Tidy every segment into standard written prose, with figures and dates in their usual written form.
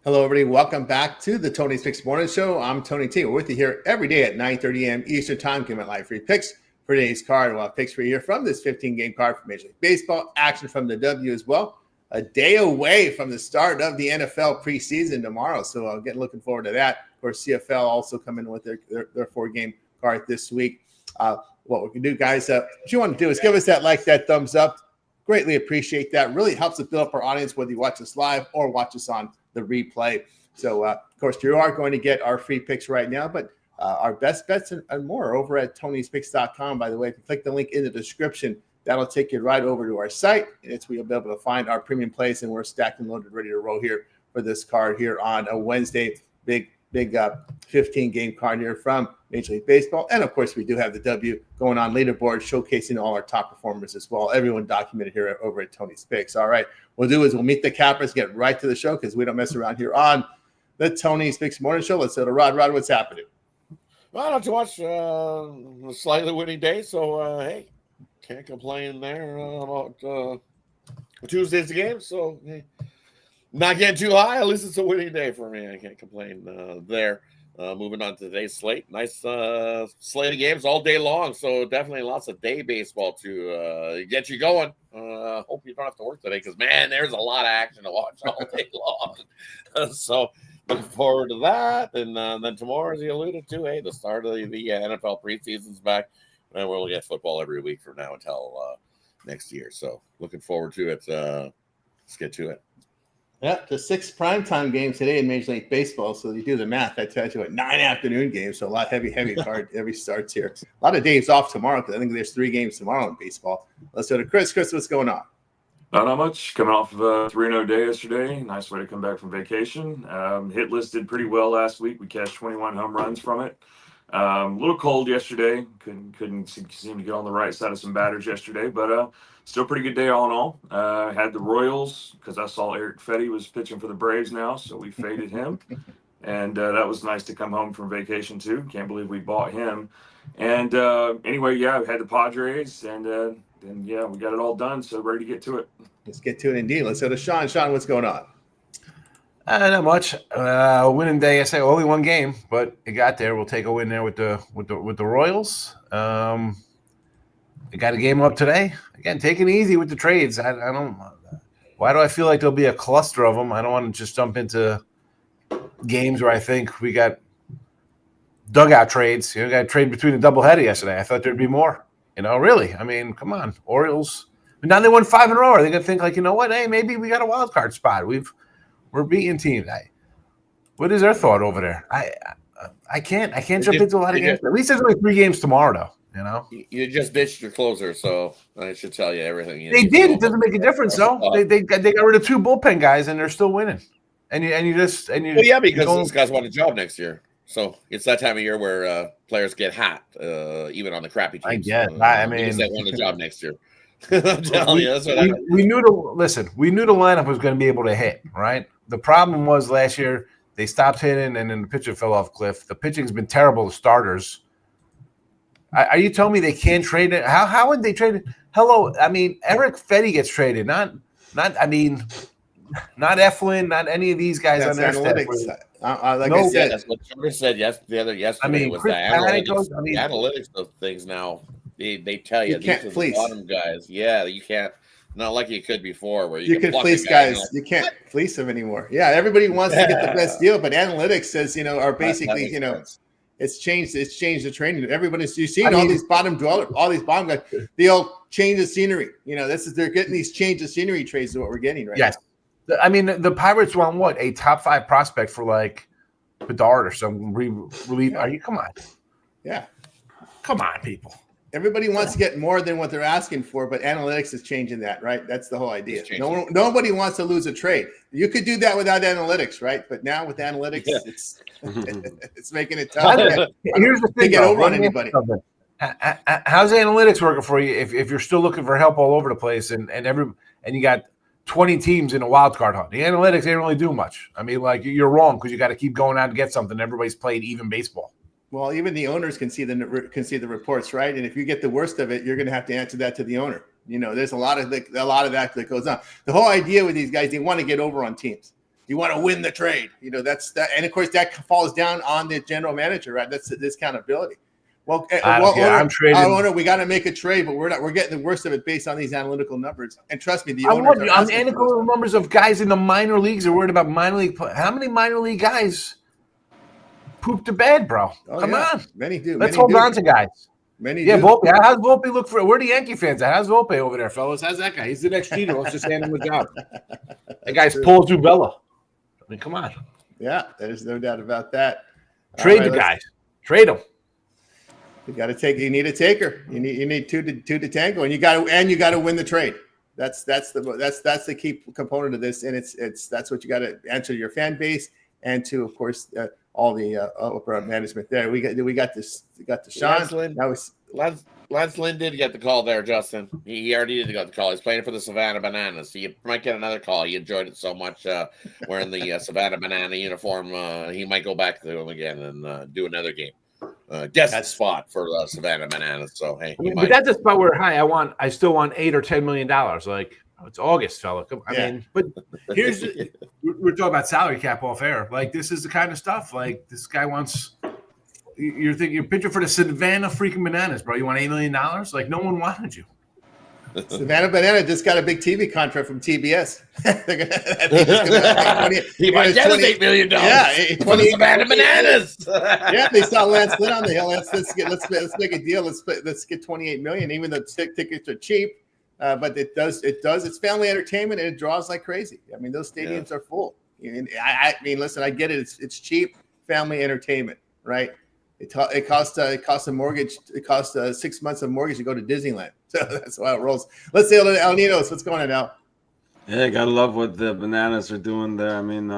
Hello, everybody. Welcome back to the Tony's Picks Morning Show. I'm Tony T. We're with you here every day at 9:30 a.m. Eastern Time, giving live free picks for today's card. We'll have picks for you here from this 15-game card for Major League Baseball. Action from the W as well. A day away from the start of the NFL preseason tomorrow, so looking forward to that. Of course, CFL also coming with their four-game card this week. What we can do, guys, what you want to do is give us that like, that thumbs up. Greatly appreciate that. Really helps us build up our audience, whether you watch us live or watch us on the replay. So, of course, you are going to get our free picks right now, but our best bets and more are over at Tony'sPicks.com. By the way, if you click the link in the description, that'll take you right over to our site, and it's where you'll be able to find our premium plays, and we're stacked and loaded, ready to roll here for this card here on a Wednesday. Big 15-game card here from Major League Baseball. And, of course, we do have the W going on leaderboard, showcasing all our top performers as well. Everyone documented here over at Tony's Picks. All right, we'll meet the cappers, get right to the show because we don't mess around here on the Tony's Picks Morning Show. Let's go to Rod. Rod, what's happening? Well, not too much. A slightly winning day, so, hey, can't complain there about Tuesday's game. So, hey, not getting too high. At least it's a winning day for me. I can't complain there. Moving on to today's slate. Nice slate of games all day long. So definitely lots of day baseball to get you going. Hope you don't have to work today because, man, there's a lot of action to watch all day long. So looking forward to that. And then tomorrow, as you alluded to, hey, the start of the NFL preseason's back. And we'll get football every week from now until next year. So looking forward to it. Let's get to it. Yep, the 6 primetime games today in Major League Baseball. So you do the math, that tells you at 9 afternoon games. So a lot heavy card every starts here. A lot of days off tomorrow because I think there's 3 games tomorrow in baseball. Let's go to Chris. Chris, what's going on? Not much. Coming off of a 3-0 day yesterday. Nice way to come back from vacation. Hit list did pretty well last week. We cashed 21 home runs from it. A little cold yesterday. Couldn't seem to get on the right side of some batters yesterday, but still pretty good day all in all. Had the Royals because I saw Eric Fetty was pitching for the Braves now, so we faded him. And that was nice to come home from vacation too. Can't believe we bought him. And anyway, yeah, we had the Padres, and then yeah, we got it all done. So ready to get to it. Let's get to it indeed. Let's go to Sean. Sean, what's going on? Not much. Winning day. I say only one game, but it got there. We'll take a win there with the Royals. They got a game up today. Again, taking it easy with the trades. I don't. Why do I feel like there'll be a cluster of them? I don't want to just jump into games where I think we got dugout trades. You know, got a trade between a doubleheader yesterday. I thought there'd be more. You know, really. I mean, come on, Orioles. But now they won 5 in a row. Are they gonna think like, you know what? Hey, maybe we got a wild card spot. We're beating teams. What is their thought over there? I can't jump into a lot of games. At least there's only 3 games tomorrow, though. You know, you just ditched your closer, so I should tell you everything. They did. It doesn't make a difference, though. They got rid of 2 bullpen guys, and they're still winning. And you just. Well, yeah, because those guys want a job next year. So it's that time of year where players get hot, even on the crappy teams. I get. I mean, because they want a job next year. I'm telling you, that's what we knew we knew the lineup was going to be able to hit, right? The problem was last year they stopped hitting, and then the pitcher fell off a cliff. The pitching's been terrible. The starters. Are you telling me they can't trade it? How would they trade it? Hello, I mean Eric Fetty gets traded, not Eflin, not any of these guys on their staff. I said, that's what Trevor said yesterday. I mean, was the analytics of things now. They tell you these are the bottom guys. Yeah, you can't. Not like you could before, where you can fleece guys. You can't fleece them anymore. Yeah, everybody wants to get the best deal, but analytics says are basically it's changed. It's changed the training. Everybody's you've seen all these bottom dwellers, all these bottom guys. They'll change the scenery. They're getting these change the scenery trades is what we're getting right now. I mean, the Pirates want what, a top 5 prospect for like Bedard or some relief. Are you? Come on. Yeah. Come on, people. Everybody wants to get more than what they're asking for, but analytics is changing that, right? That's the whole idea. Nobody wants to lose a trade. You could do that without analytics, right? But now with analytics, it's making it tough. Here's the thing: to get over on anybody. How's analytics working for you if you're still looking for help all over the place and you got 20 teams in a wild card hunt? The analytics ain't really do much. I mean, like you're wrong because you got to keep going out and get something. Everybody's played even baseball. Well, even the owners can see the reports, right? And if you get the worst of it, you're going to have to answer that to the owner. There's a lot of that goes on. The whole idea with these guys, they want to get over on teams. You want to win the trade. That's that. And of course, that falls down on the general manager, right? That's the accountability. Well, I'm trading. Owner, we got to make a trade, but we're getting the worst of it based on these analytical numbers. And trust me, the I'm owners are asking analytical numbers of guys in the minor leagues are worried about minor league. How many minor league guys poop the bed, bro? Come on. Many do. Let's hold on to guys. Many do. Volpe. How's Volpe look for? Where are the Yankee fans at? How's Volpe over there, fellas? How's that guy? He's the next Jeter. Let's just hand him a job. That guy's Paul Zubella. I mean, come on. Yeah, there's no doubt about that. Trade the guys. Trade them. You got to take. You need a taker. You need two to tango, and you got to win the trade. That's the key component of this, and that's what you got to answer to your fan base and to, of course, all the upper management there. We got this. We got the Sean. Lance Lynn did get the call there, Justin. He already did get the call. He's playing for the Savannah Bananas. So you might get another call. He enjoyed it so much wearing the Savannah Banana uniform. He might go back to them again and do another game. Guest spot for Savannah Bananas. So hey, but that's a spot where I still want $8 or $10 million. Like, it's August, fella. I mean, but here's we're talking about salary cap off air. Like, this is the kind of stuff. Like, this guy wants. You're pitching for the Savannah freaking Bananas, bro. You want $8 million? Like, no one wanted you. Savannah Banana just got a big TV contract from TBS. He might get his $8 million. Yeah, for the Savannah Bananas. Yeah, they saw Lance Lynn on the hill. Let's make a deal. Let's get $28 million, even though tickets are cheap. But it does. It's family entertainment, and it draws like crazy. I mean, those stadiums are full. I mean, listen, I get it. It's cheap family entertainment, right? It costs a mortgage. It costs 6 months of mortgage to go to Disneyland. So that's how it rolls. Let's say El Ninos. What's going on now? Yeah, gotta love what the Bananas are doing there. I mean,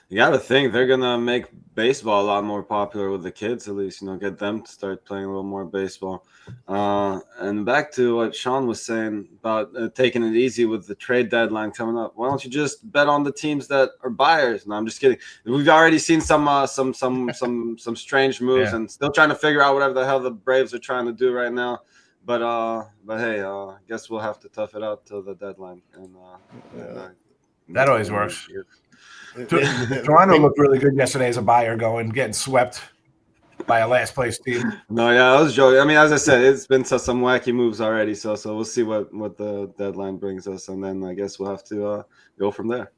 you gotta think they're gonna make baseball a lot more popular with the kids, at least. Get them to start playing a little more baseball. And back to what Sean was saying about taking it easy with the trade deadline coming up. Why don't you just bet on the teams that are buyers? No, I'm just kidding. We've already seen some strange moves, and still trying to figure out whatever the hell the Braves are trying to do right now. But hey, I guess we'll have to tough it out till the deadline. And that always works. Toronto looked really good yesterday as a buyer, getting swept by a last place team. No, yeah, I was joking. I mean, as I said, it's been some wacky moves already. So we'll see what the deadline brings us, and then I guess we'll have to go from there.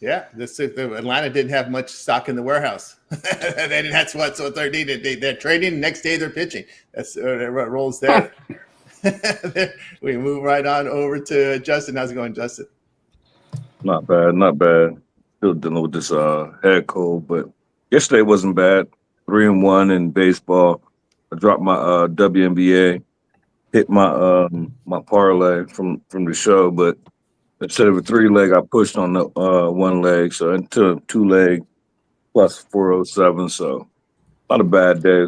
Yeah, Atlanta didn't have much stock in the warehouse. That's what they're needed. They're trading. Next day they're pitching. That's what rolls there. We move right on over to Justin. How's it going, Justin? Not bad. Still dealing with this head cold, but yesterday wasn't bad. 3-1 in baseball. I dropped my WNBA, hit my my parlay from the show, but instead of a 3-leg, I pushed on the 1 leg, so into a 2-leg plus 407. So not a bad day.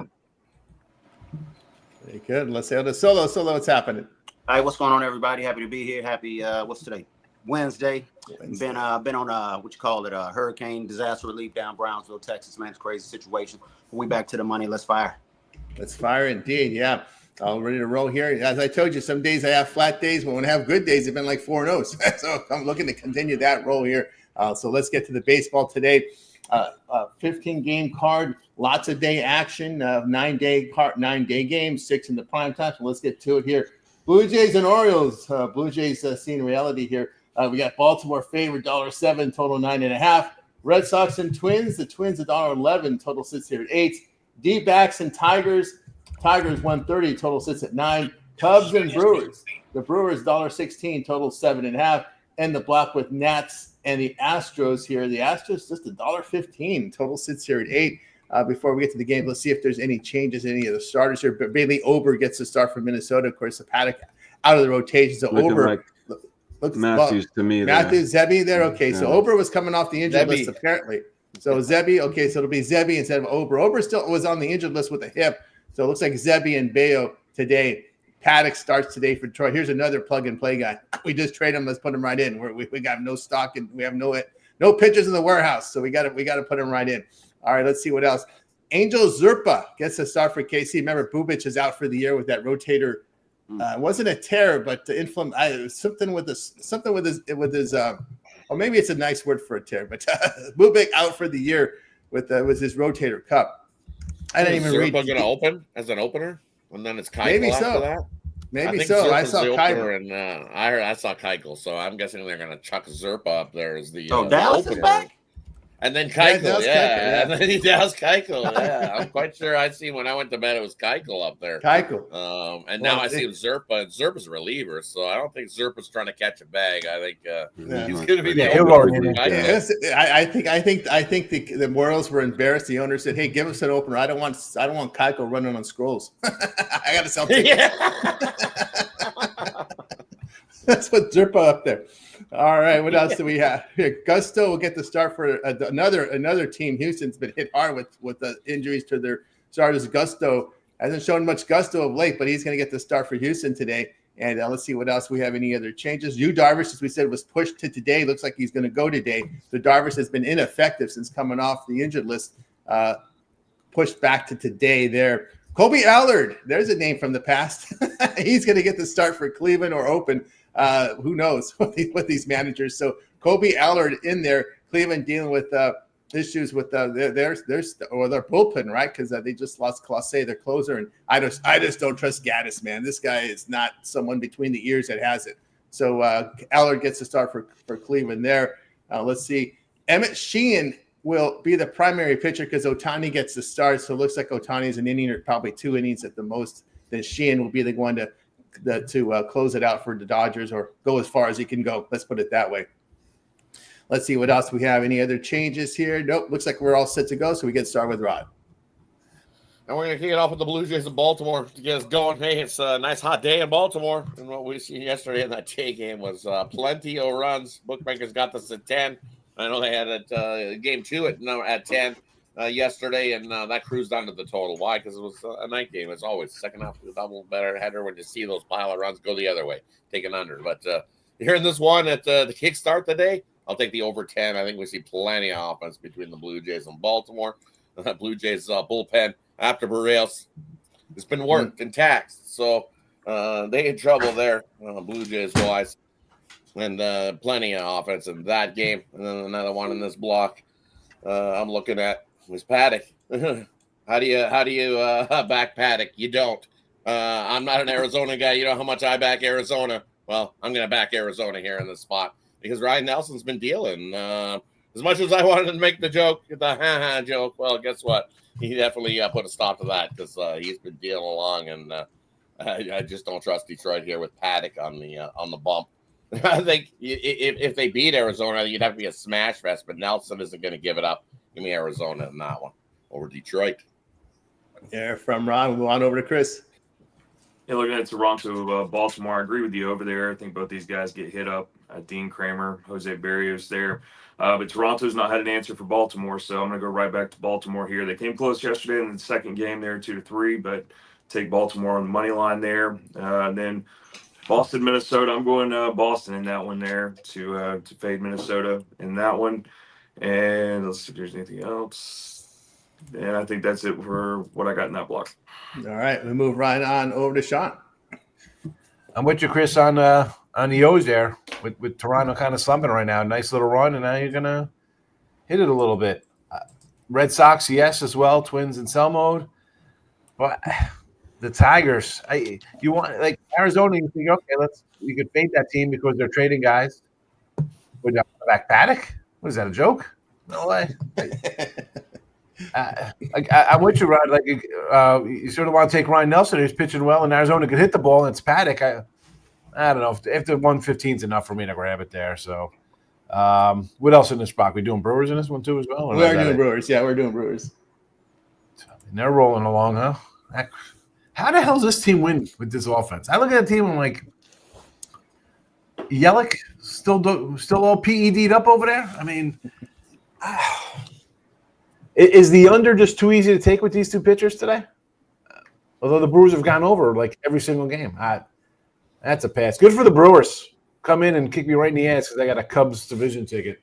Very good. Let's say the Solo, what's happening? All right, what's going on, everybody? Happy to be here. Happy, what's today? Wednesday. Been on what you call it, hurricane disaster relief down Brownsville, Texas. Man, it's a crazy situation. We back to the money. Let's fire. Let's fire indeed. Yeah. All ready to roll here. As I told you, some days I have flat days, but when I have good days, they've been like 4-0s. So I'm looking to continue that roll here. So let's get to the baseball today. 15-game card, lots of day action, 9-day games, 6 in the prime time. So let's get to it here. Blue Jays and Orioles. Blue Jays seeing reality here. We got Baltimore favored $1.07, total 9.5. Red Sox and Twins. The Twins $1.11, total sits here at 8. D-backs and Tigers. Tigers 130, total sits at 9. Cubs and Brewers. The Brewers $1.16, total 7.5. And the block with Nats and the Astros here. The Astros just $1.15, total sits here at 8. Before we get to the game, let's see if there's any changes in any of the starters here. But Bailey Ober gets the start for Minnesota. Of course, the Paddock out of the rotation. So Ober looks Matthews to me. Matthews, Zebby there. Okay, so Ober was coming off the injured list apparently. So Zebby, okay, so it'll be Zebby instead of Ober. Ober still was on the injured list with a hip. So it looks like Zebby and Bayo today. Paddock starts today for Detroit. Here's another plug-and-play guy. We just trade him. Let's put him right in. We got no stock and we have no pitchers in the warehouse, so we got to put him right in. All right, let's see what else. Angel Zerpa gets a start for KC. Remember, Bubic is out for the year with that rotator. It wasn't a tear, but something with his or maybe it's a nice word for a tear. But Bubik out for the year with his rotator cuff. I didn't even read. Going to open as an opener, and then it's Keuchel Maybe after so. that. Maybe so. I saw Keuchel, Keuchel. and I saw Keuchel, so I'm guessing they're going to chuck Zerpa up there as the Dallas opener. is back. And then Keuchel, yeah. And then Dallas Keuchel, yeah. I'm quite sure I see when I went to bed it was Keuchel up there. Keuchel. And now I see him Zerpa, and Zerpa's a reliever, so I don't think Zerpa's trying to catch a bag. I think he's going to be the opener. I think the Royals were embarrassed. The owner said, "Hey, give us an opener. I don't want Keuchel running on scrolls. I got to sell tickets." That's what Zerpa up there. All right, what else do we have here? Gusto will get the start for another team. Houston's been hit hard with the injuries to their starters. Gusto hasn't shown much gusto of late, but he's going to get the start for Houston today. And let's see what else we have. Any other changes? Yu Darvish, as we said, was pushed to today. Looks like he's going to go today. So Darvish has been ineffective since coming off the injured list. Pushed back to today there. Colby Allard, there's a name from the past. He's going to get the start for Cleveland or open. Who knows with these managers? So Colby Allard in there. Cleveland dealing with issues with their bullpen, right? Because they just lost Clase, their closer, and I just don't trust Gaddis, man. This guy is not someone between the ears that has it. So Allard gets the start for Cleveland there. Let's see. Emmett Sheehan will be the primary pitcher because Ohtani gets the start. So it looks like Ohtani is an inning or probably 2 innings at the most. Then Sheehan will be the one to close it out for the Dodgers, or go as far as he can go. Let's put it that way. Let's see what else we have. Any other changes here? Nope. Looks like we're all set to go. So we get started with Rod. And we're going to kick it off with the Blue Jays of Baltimore to get us going. Hey, it's a nice hot day in Baltimore. And what we seen yesterday in that Jay game was plenty of runs. Bookmakers got this at 10. I know they had it game 2 at 10 yesterday, and that cruised under the total. Why? Because it was a night game. It's always second half of the double better header when you see those pile of runs go the other way, take an under. But here in this one at the kickstart today, I'll take the over 10. I think we see plenty of offense between the Blue Jays and Baltimore. Blue Jays bullpen after Barrios has been worked and taxed, so they in trouble there, Blue Jays wise, and plenty of offense in that game. And then another one in this block I'm looking at was Paddock. How do you back Paddock? You don't. I'm not an Arizona guy. You know how much I back Arizona. Well, I'm going to back Arizona here in this spot because Ryan Nelson's been dealing. As much as I wanted to make the joke, the ha-ha joke, well, guess what? He definitely put a stop to that because he's been dealing along, and I just don't trust Detroit here with Paddock on the bump. I think if they beat Arizona, you'd have to be a smash fest, but Nelson isn't going to give it up. Give me Arizona in that one over Detroit. Yeah, from Ron, we'll go on over to Chris. Yeah, looking at Toronto, Baltimore, I agree with you over there. I think both these guys get hit up. Dean Kramer, Jose Barrios there. But Toronto's not had an answer for Baltimore, so I'm going to go right back to Baltimore here. They came close yesterday in the second game there, 2-3, but take Baltimore on the money line there. Then Boston, Minnesota. I'm going Boston in that one there to fade Minnesota in that one. And let's see if there's anything else. And I think that's it for what I got in that block. All right, we move right on over to Sean. I'm with you, Chris, on the O's there with Toronto kind of slumping right now. Nice little run, and now you're gonna hit it a little bit. Red Sox, yes, as well. Twins in sell mode, but the Tigers. You want like Arizona? You think okay, we could fade that team because they're trading guys. Would back Paddock? What is that, a joke? No way. I'm with you, Rod. Like you sort of want to take Ryan Nelson, who's pitching well, and Arizona could hit the ball, and it's Paddock. I don't know if the 115 is enough for me to grab it there. So, what else in this spot? We doing Brewers in this one too as well? We are doing Brewers. Yeah, we're doing Brewers. And they're rolling along, huh? How the hell does this team win with this offense? I look at the team and I'm like, Yelich still all PED'd up over there. I mean. Is the under just too easy to take with these two pitchers today? Although the Brewers have gone over like every single game. That's a pass. Good for the Brewers. Come in and kick me right in the ass because I got a Cubs division ticket.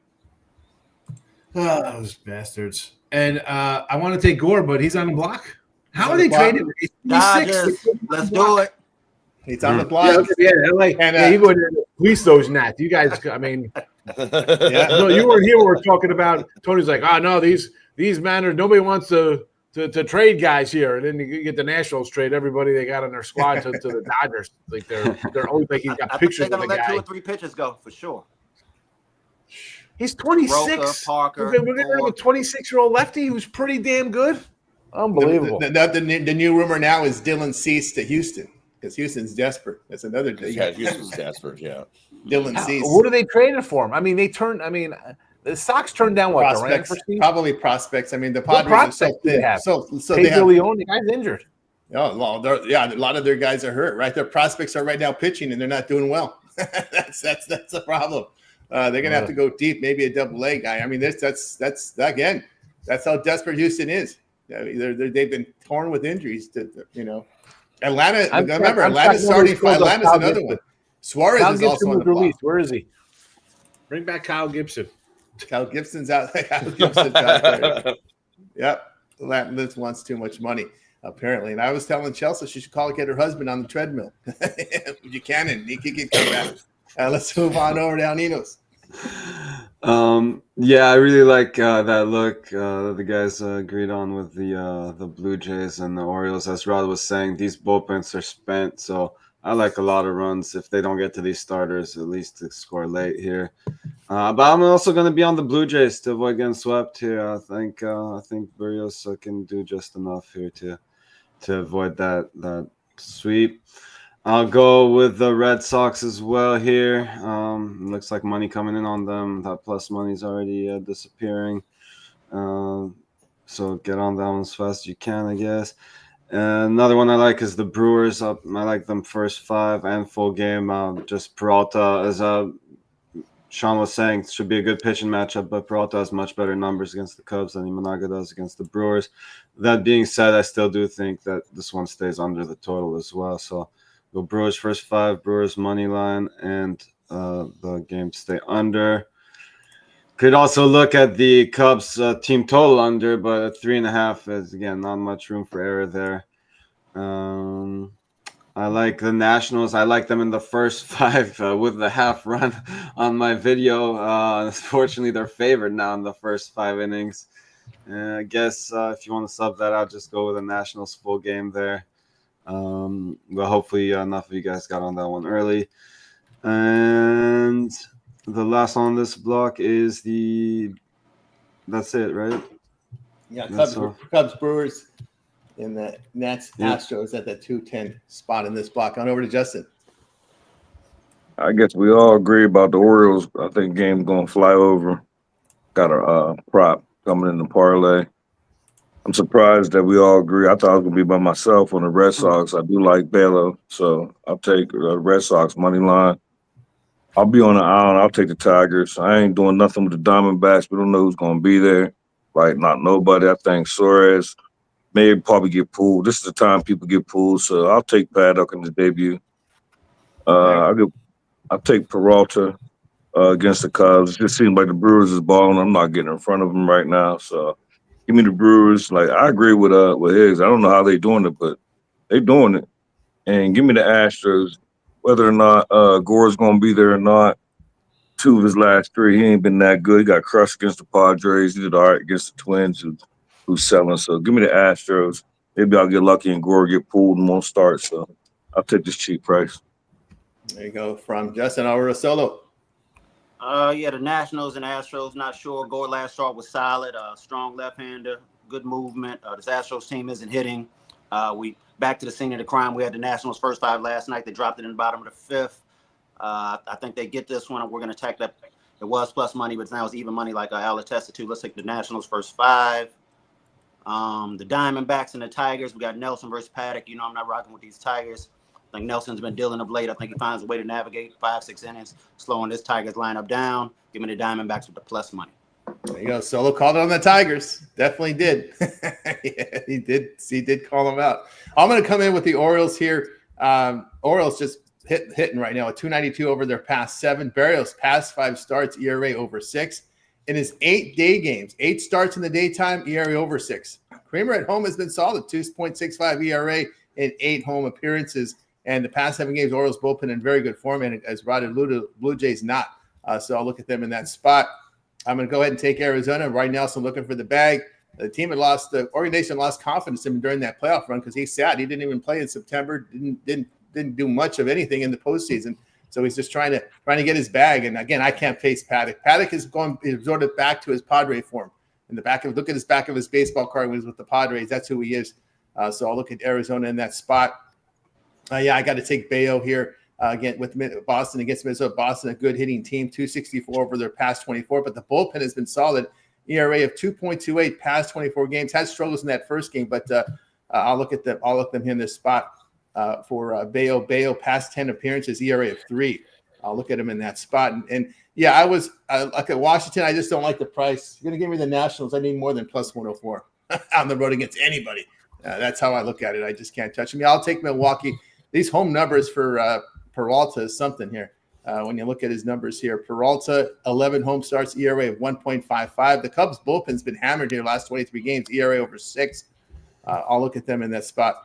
Those bastards. And I want to take Gore, but he's on the block. How are they trading? Dodgers. Let's do it. He's on the block. Yeah, LA. And you go in there and police those gnats. You guys, I mean, Yeah. No, you weren't here. We were talking about Tony's like, no, these men are nobody wants to trade guys here, and then you get the Nationals trade everybody they got on their squad to the Dodgers. Like they're always like he's got I think pictures they're of gonna the let 2 guy. or 3 pitchers go for sure. He's 26. Parker, We're getting rid of a 26-year-old lefty who's pretty damn good. Unbelievable. The new rumor now is Dylan Cease to Houston because Houston's desperate. That's another thing. Yeah, Houston's desperate. Yeah. Dylan Cease. What are they trading for him? I mean, the Sox turned down what? Prospects, Durant for Cease? probably prospects. I mean, the What Padres are so prospects do they thin. have? So Hey, they have. Leone, the guy's injured. Oh, well, a lot of their guys are hurt, right? Their prospects are right now pitching, and they're not doing well. that's a problem. They're gonna have to go deep, maybe a double-A guy. I mean, that's again, that's how desperate Houston is. They've been torn with injuries. Atlanta. Remember, Atlanta's starting. Atlanta's another one. Suarez Kyle is Gibson also on was the block. released. Where is he? Bring back Kyle Gibson. Kyle Gibson's out. Kyle Gibson's out there. Yep, Atlantis wants too much money apparently. And I was telling Chelsea she should get her husband on the treadmill. Buchanan, he could come back. Let's move on over to Alninos. Yeah, I really like that look that the guys agreed on with the Blue Jays and the Orioles. As Rod was saying, these bullpens are spent, so I like a lot of runs if they don't get to these starters, at least to score late here. But I'm also going to be on the Blue Jays to avoid getting swept here. I think Berrios can do just enough here to avoid that sweep. I'll go with the Red Sox as well here. Looks like money coming in on them. That plus money is already disappearing. So get on that one as fast as you can, I guess. Another one I like is the Brewers. I like them first 5 and full game. Just Peralta, as Sean was saying, should be a good pitching matchup, but Peralta has much better numbers against the Cubs than Imanaga does against the Brewers. That being said, I still do think that this one stays under the total as well. So go Brewers first 5, Brewers money line, and the game stay under. Could also look at the Cubs team total under, but at 3.5 is, again, not much room for error there. I like the Nationals. I like them in the first 5 with the half run on my video. Unfortunately, they're favored now in the first 5 innings. I guess if you want to sub that out, just go with the Nationals full game there. But hopefully enough of you guys got on that one early. And the last on this block is that's it, right? Yeah, That's Cubs, Brewers, and the Nats, Astros at the 210 spot in this block. On over to Justin. I guess we all agree about the Orioles. I think game's gonna fly over. Got a prop coming in the parlay. I'm surprised that we all agree. I thought I was gonna be by myself on the Red Sox. I do like Baylor, so I'll take the Red Sox money line. I'll be on the island. I'll take the Tigers. I ain't doing nothing with the Diamondbacks. We don't know who's gonna be there. Like, not nobody. I think Suarez may probably get pulled. This is the time people get pulled, so I'll take Paddock in his debut. I'll take Peralta against the Cubs. It just seems like the Brewers is balling. I'm not getting in front of them right now, so give me the Brewers. Like, I agree with Higgs. I don't know how they doing it, but they doing it. And give me the Astros. Whether or not Gore's gonna be there or not, 2 of his last 3, he ain't been that good. He got crushed against the Padres. He did all right against the Twins, who's selling. So give me the Astros. Maybe I'll get lucky and Gore get pulled and won't start. So I'll take this cheap price. There you go from Justin over to Solo. Yeah, the Nationals and Astros, not sure. Gore last start was solid. Strong left-hander, good movement. This Astros team isn't hitting. We back to the scene of the crime. We had the Nationals first 5 last night. They dropped it in the bottom of the 5th. I think they get this one. We're going to attack that. It was plus money, but now it's even money like Al attested to. Let's take the Nationals first 5. The Diamondbacks and the Tigers. We got Nelson versus Paddock. You know, I'm not rocking with these Tigers. I think Nelson's been dealing of late. I think he finds a way to navigate 5-6 innings, slowing this Tigers lineup down. Give me the Diamondbacks with the plus money. There you go. Solo called it on the Tigers. Definitely did. Yeah, he did. He did call them out. I'm going to come in with the Orioles here. Orioles just hitting right now at 292 over their past 7. Berrios past 5 starts, ERA over 6. In his 8 day games, 8 starts in the daytime, ERA over 6. Kramer at home has been solid, 2.65 ERA in 8 home appearances. And the past 7 games, Orioles bullpen in very good form. And as Rod alluded, Blue Jays not. So I'll look at them in that spot. I'm going to go ahead and take Arizona. Right now, so I'm looking for the bag. The team the organization lost confidence in him during that playoff run because he's sad. He didn't even play in September. Didn't do much of anything in the postseason. So he's just trying to get his bag. And again, I can't face Paddock. Paddock is resorted back to his Padre form. In the look at his back of his baseball card when he's with the Padres. That's who he is. So I'll look at Arizona in that spot. I got to take Bayo here again with Boston against Minnesota. Boston, a good hitting team, 264 over their past 24, but the bullpen has been solid. ERA of 2.28 past 24 games. Had struggles in that first game, but I'll look at them. I'll look them here in this spot for Bayo. Bayo past 10 appearances, ERA of 3. I'll look at him in that spot. And I was like at Washington. I just don't like the price. You're going to give me the Nationals. I need more than plus 104 on the road against anybody. That's how I look at it. I just can't touch them. I'll take Milwaukee. These home numbers for Peralta is something here. When you look at his numbers here, Peralta, 11 home starts, ERA of 1.55. The Cubs bullpen's been hammered here last 23 games, ERA over 6. I'll look at them in that spot.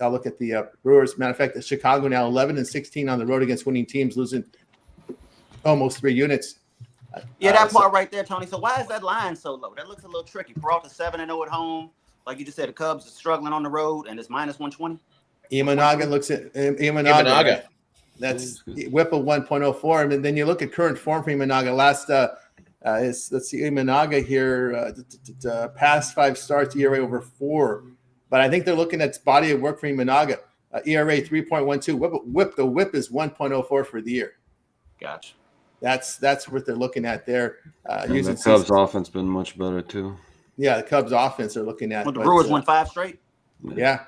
I'll look at the Brewers. Matter of fact, Chicago now 11-16 on the road against winning teams, losing almost 3 units. That part right there, Tony. So why is that line so low? That looks a little tricky. Peralta 7-0 at home. Like you just said, the Cubs are struggling on the road, and it's minus 120. Imanaga looks at Imanaga. Right? That's whip of 1.04. And then you look at current form for Imanaga. Let's see, Imanaga here, past 5 starts, ERA over 4. But I think they're looking at body of work for Imanaga. ERA 3.12. The whip is 1.04 for the year. Gotcha. That's what they're looking at there. Using the Cubs' offense been much better too. Yeah, the Cubs' offense they're looking at. Well, the Brewers won 5 straight. Yeah.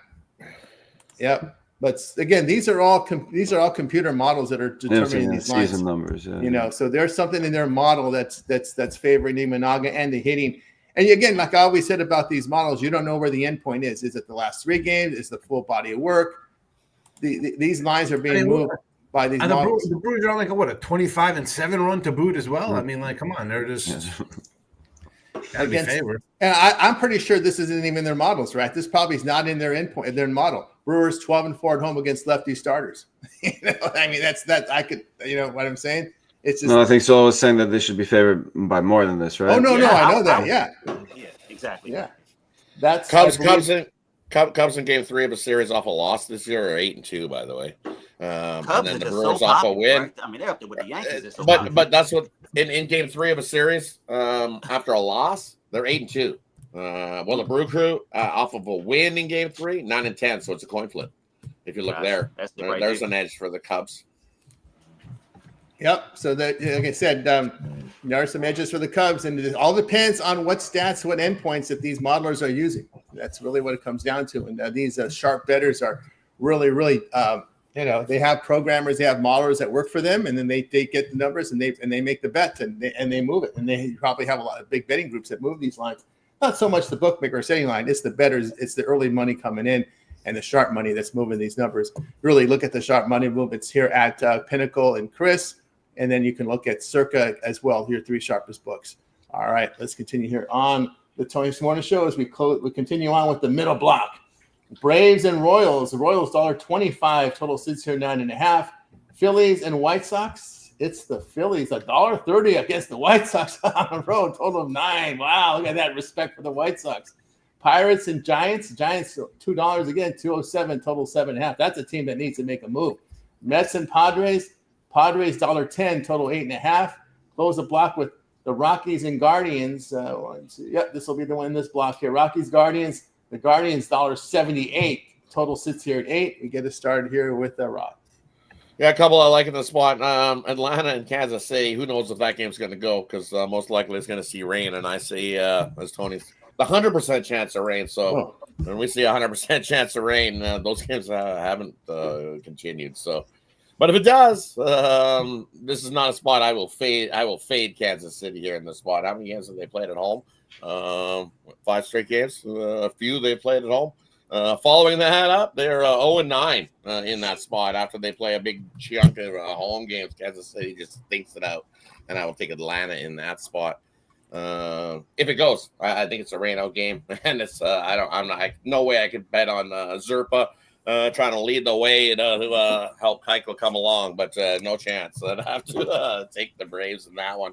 But again, these are all computer models that are determining these lines. Season numbers. Yeah. So there's something in their model that's favoring Imanaga and the hitting. And again, like I always said about these models, you don't know where the end point is. Is it the last 3 games? Is the full body of work? These lines are being moved by these models. The Brewers are on like a 25-7 run to boot as well. I mean, like, come on, they're just gotta be favored. And I'm pretty sure this isn't even their models, right? This probably is not in their endpoint, their model. Brewers 12-4 at home against lefty starters. I mean, that's I could, what I'm saying? It's just I think so. I was saying that they should be favored by more than this, right? Oh no, I know that. Yeah, exactly. Yeah, that's Cubs in game 3 of a series off a loss this year are 8-2, by the way. Cubs and then are the just Brewers so off a popular, win. right? I mean, they're up there with the Yankees. But that's what in game 3 of a series after a loss, they're 8-2. The Brew Crew off of a win in game 3, 9-10. So it's a coin flip. If you look there, there's an edge for the Cubs. Yep. So that, like I said, there are some edges for the Cubs, and it all depends on what stats, what endpoints that these modelers are using. That's really what it comes down to. And these sharp bettors are really, really, they have programmers, they have modelers that work for them, and then they get the numbers and they make the bet and they move it. And they probably have a lot of big betting groups that move these lines. Not so much the bookmaker setting line; it's the bettors, it's the early money coming in. And the sharp money that's moving these numbers. Really look at the sharp money movements here at Pinnacle and Chris. And then you can look at Circa as well, your 3 sharpest books. All right, let's continue here on the Tony Morning Show as we continue on with the middle block. Braves and Royals. The Royals $1.25. Total sits here 9.5. Phillies and White Sox. It's the Phillies, $1.30 against the White Sox on the road. Total of 9. Wow, look at that respect for the White Sox. Pirates and Giants. Giants $2 again, 207, total 7.5. That's a team that needs to make a move. Mets and Padres. Padres $1.10, total 8.5. Close the block with the Rockies and Guardians. This will be the one in this block here. Rockies, Guardians. The Guardians $1.78. Total sits here at 8. We get it started here with Rod. Yeah, a couple I like in the spot. Atlanta and Kansas City. Who knows if that game's going to go? Because most likely it's going to see rain. And I see, as Tony, the 100% chance of rain. So when we see 100% chance of rain, those games haven't continued. So, but if it does, this is not a spot I will fade. I will fade Kansas City here in this spot. How many games have they played at home? 5 straight games. A few they played at home. Following that up, they're 0-9 in that spot after they play a big chunk of home games. Kansas City just stinks it out, and I will take Atlanta in that spot. If it goes, I think it's a rain out game, and it's no way I could bet on Zerpa trying to lead the way to help Keuchel come along, but no chance. I'd have to take the Braves in that one.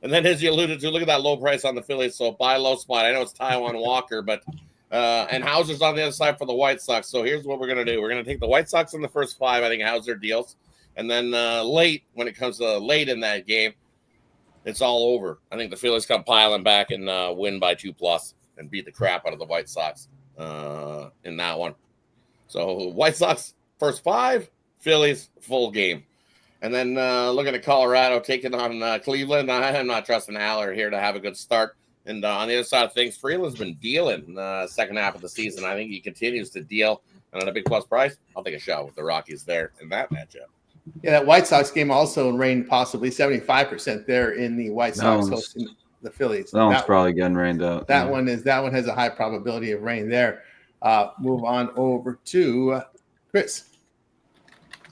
And then, as you alluded to, look at that low price on the Phillies. So buy low spot. I know it's Taiwan Walker, but and Hauser's on the other side for the White Sox. So here's what we're going to do. We're going to take the White Sox in the first 5. I think Hauser deals. And then late, when it comes to late in that game, it's all over. I think the Phillies come piling back and win by 2+ and beat the crap out of the White Sox in that one. So White Sox first 5, Phillies full game. And then looking at Colorado taking on Cleveland. I'm not trusting Haller here to have a good start. And on the other side of things, Freeland's been dealing second half of the season. I think he continues to deal. And on a big plus price, I'll take a shot with the Rockies there in that matchup. Yeah, that White Sox game also rained possibly 75% there in the White Sox hosting the Phillies. That one's probably getting rained out. That one has a high probability of rain there. Move on over to Chris.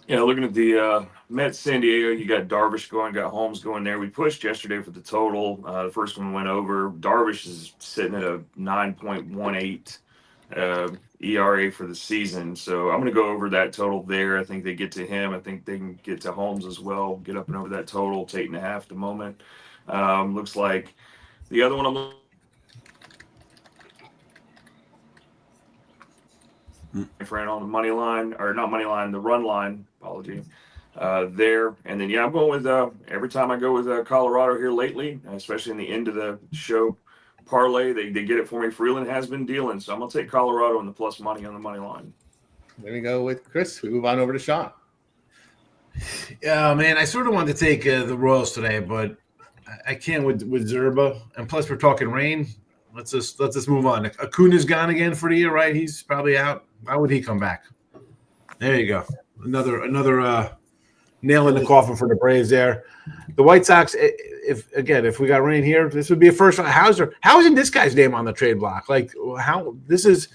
Yeah, looking at the Mets San Diego, you got Darvish going, got Holmes going there. We pushed yesterday for the total. The first one went over. Darvish is sitting at a 9.18 ERA for the season. So I'm going to go over that total there. I think they get to him. I think they can get to Holmes as well, get up and over that total. It's 8.5 at the moment. Looks like the other one I'm friend on the money line, or not money line, the run line, apology, there. And then, I'm going with, every time I go with Colorado here lately, especially in the end of the show parlay, they get it for me. Freeland has been dealing, so I'm going to take Colorado and the plus money on the money line. There we go with Chris. We move on over to Sean. Yeah, man, I sort of wanted to take the Royals today, but I can't with Zerba. And plus, we're talking rain. Let's just move on. Acuna's gone again for the year, right? He's probably out. Why would he come back? There you go. Another nail in the coffin for the Braves there. The White Sox, if we got rain here, this would be a first round. How isn't this guy's name on the trade block? Like, how this is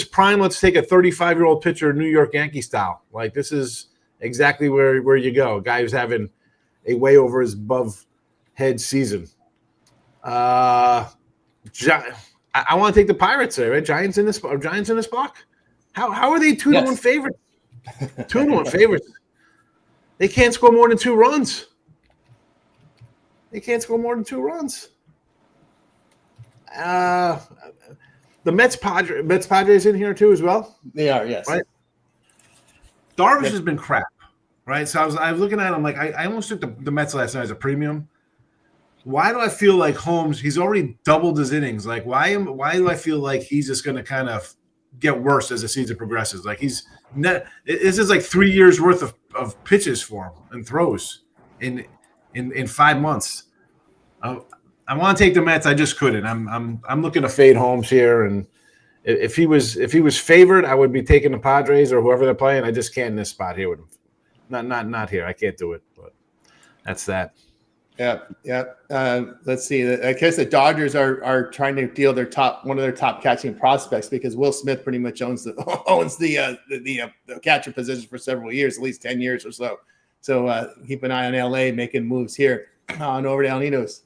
prime. Let's take a 35-year-old pitcher, New York Yankee style. Like, this is exactly where you go. A guy who's having a way over his above head season. I want to take the Pirates there, right? Giants in this block. How are they 2-1 favorites? 2-1 favorites. They can't score more than 2 runs. The Mets Padres in here too as well. They are, yes. Right. Darvish has been crap, right? So I was looking at him like I almost took the Mets last night as a premium. Why do I feel like Holmes? He's already doubled his innings. Like why do I feel like he's just going to kind of get worse as the season progresses? Like this is like 3 years worth of pitches for him and throws in 5 months. I want to take the Mets. I just couldn't. I'm looking to fade Holmes here, and if he was favored, I would be taking the Padres or whoever they're playing. I just can't in this spot here with him. Not here. I can't do it. But that's that. Yeah. Let's see. I guess the Dodgers are trying to deal one of their top catching prospects because Will Smith pretty much owns the catcher position for several years, at least 10 years or so. So keep an eye on LA making moves here. On over to El Ninos.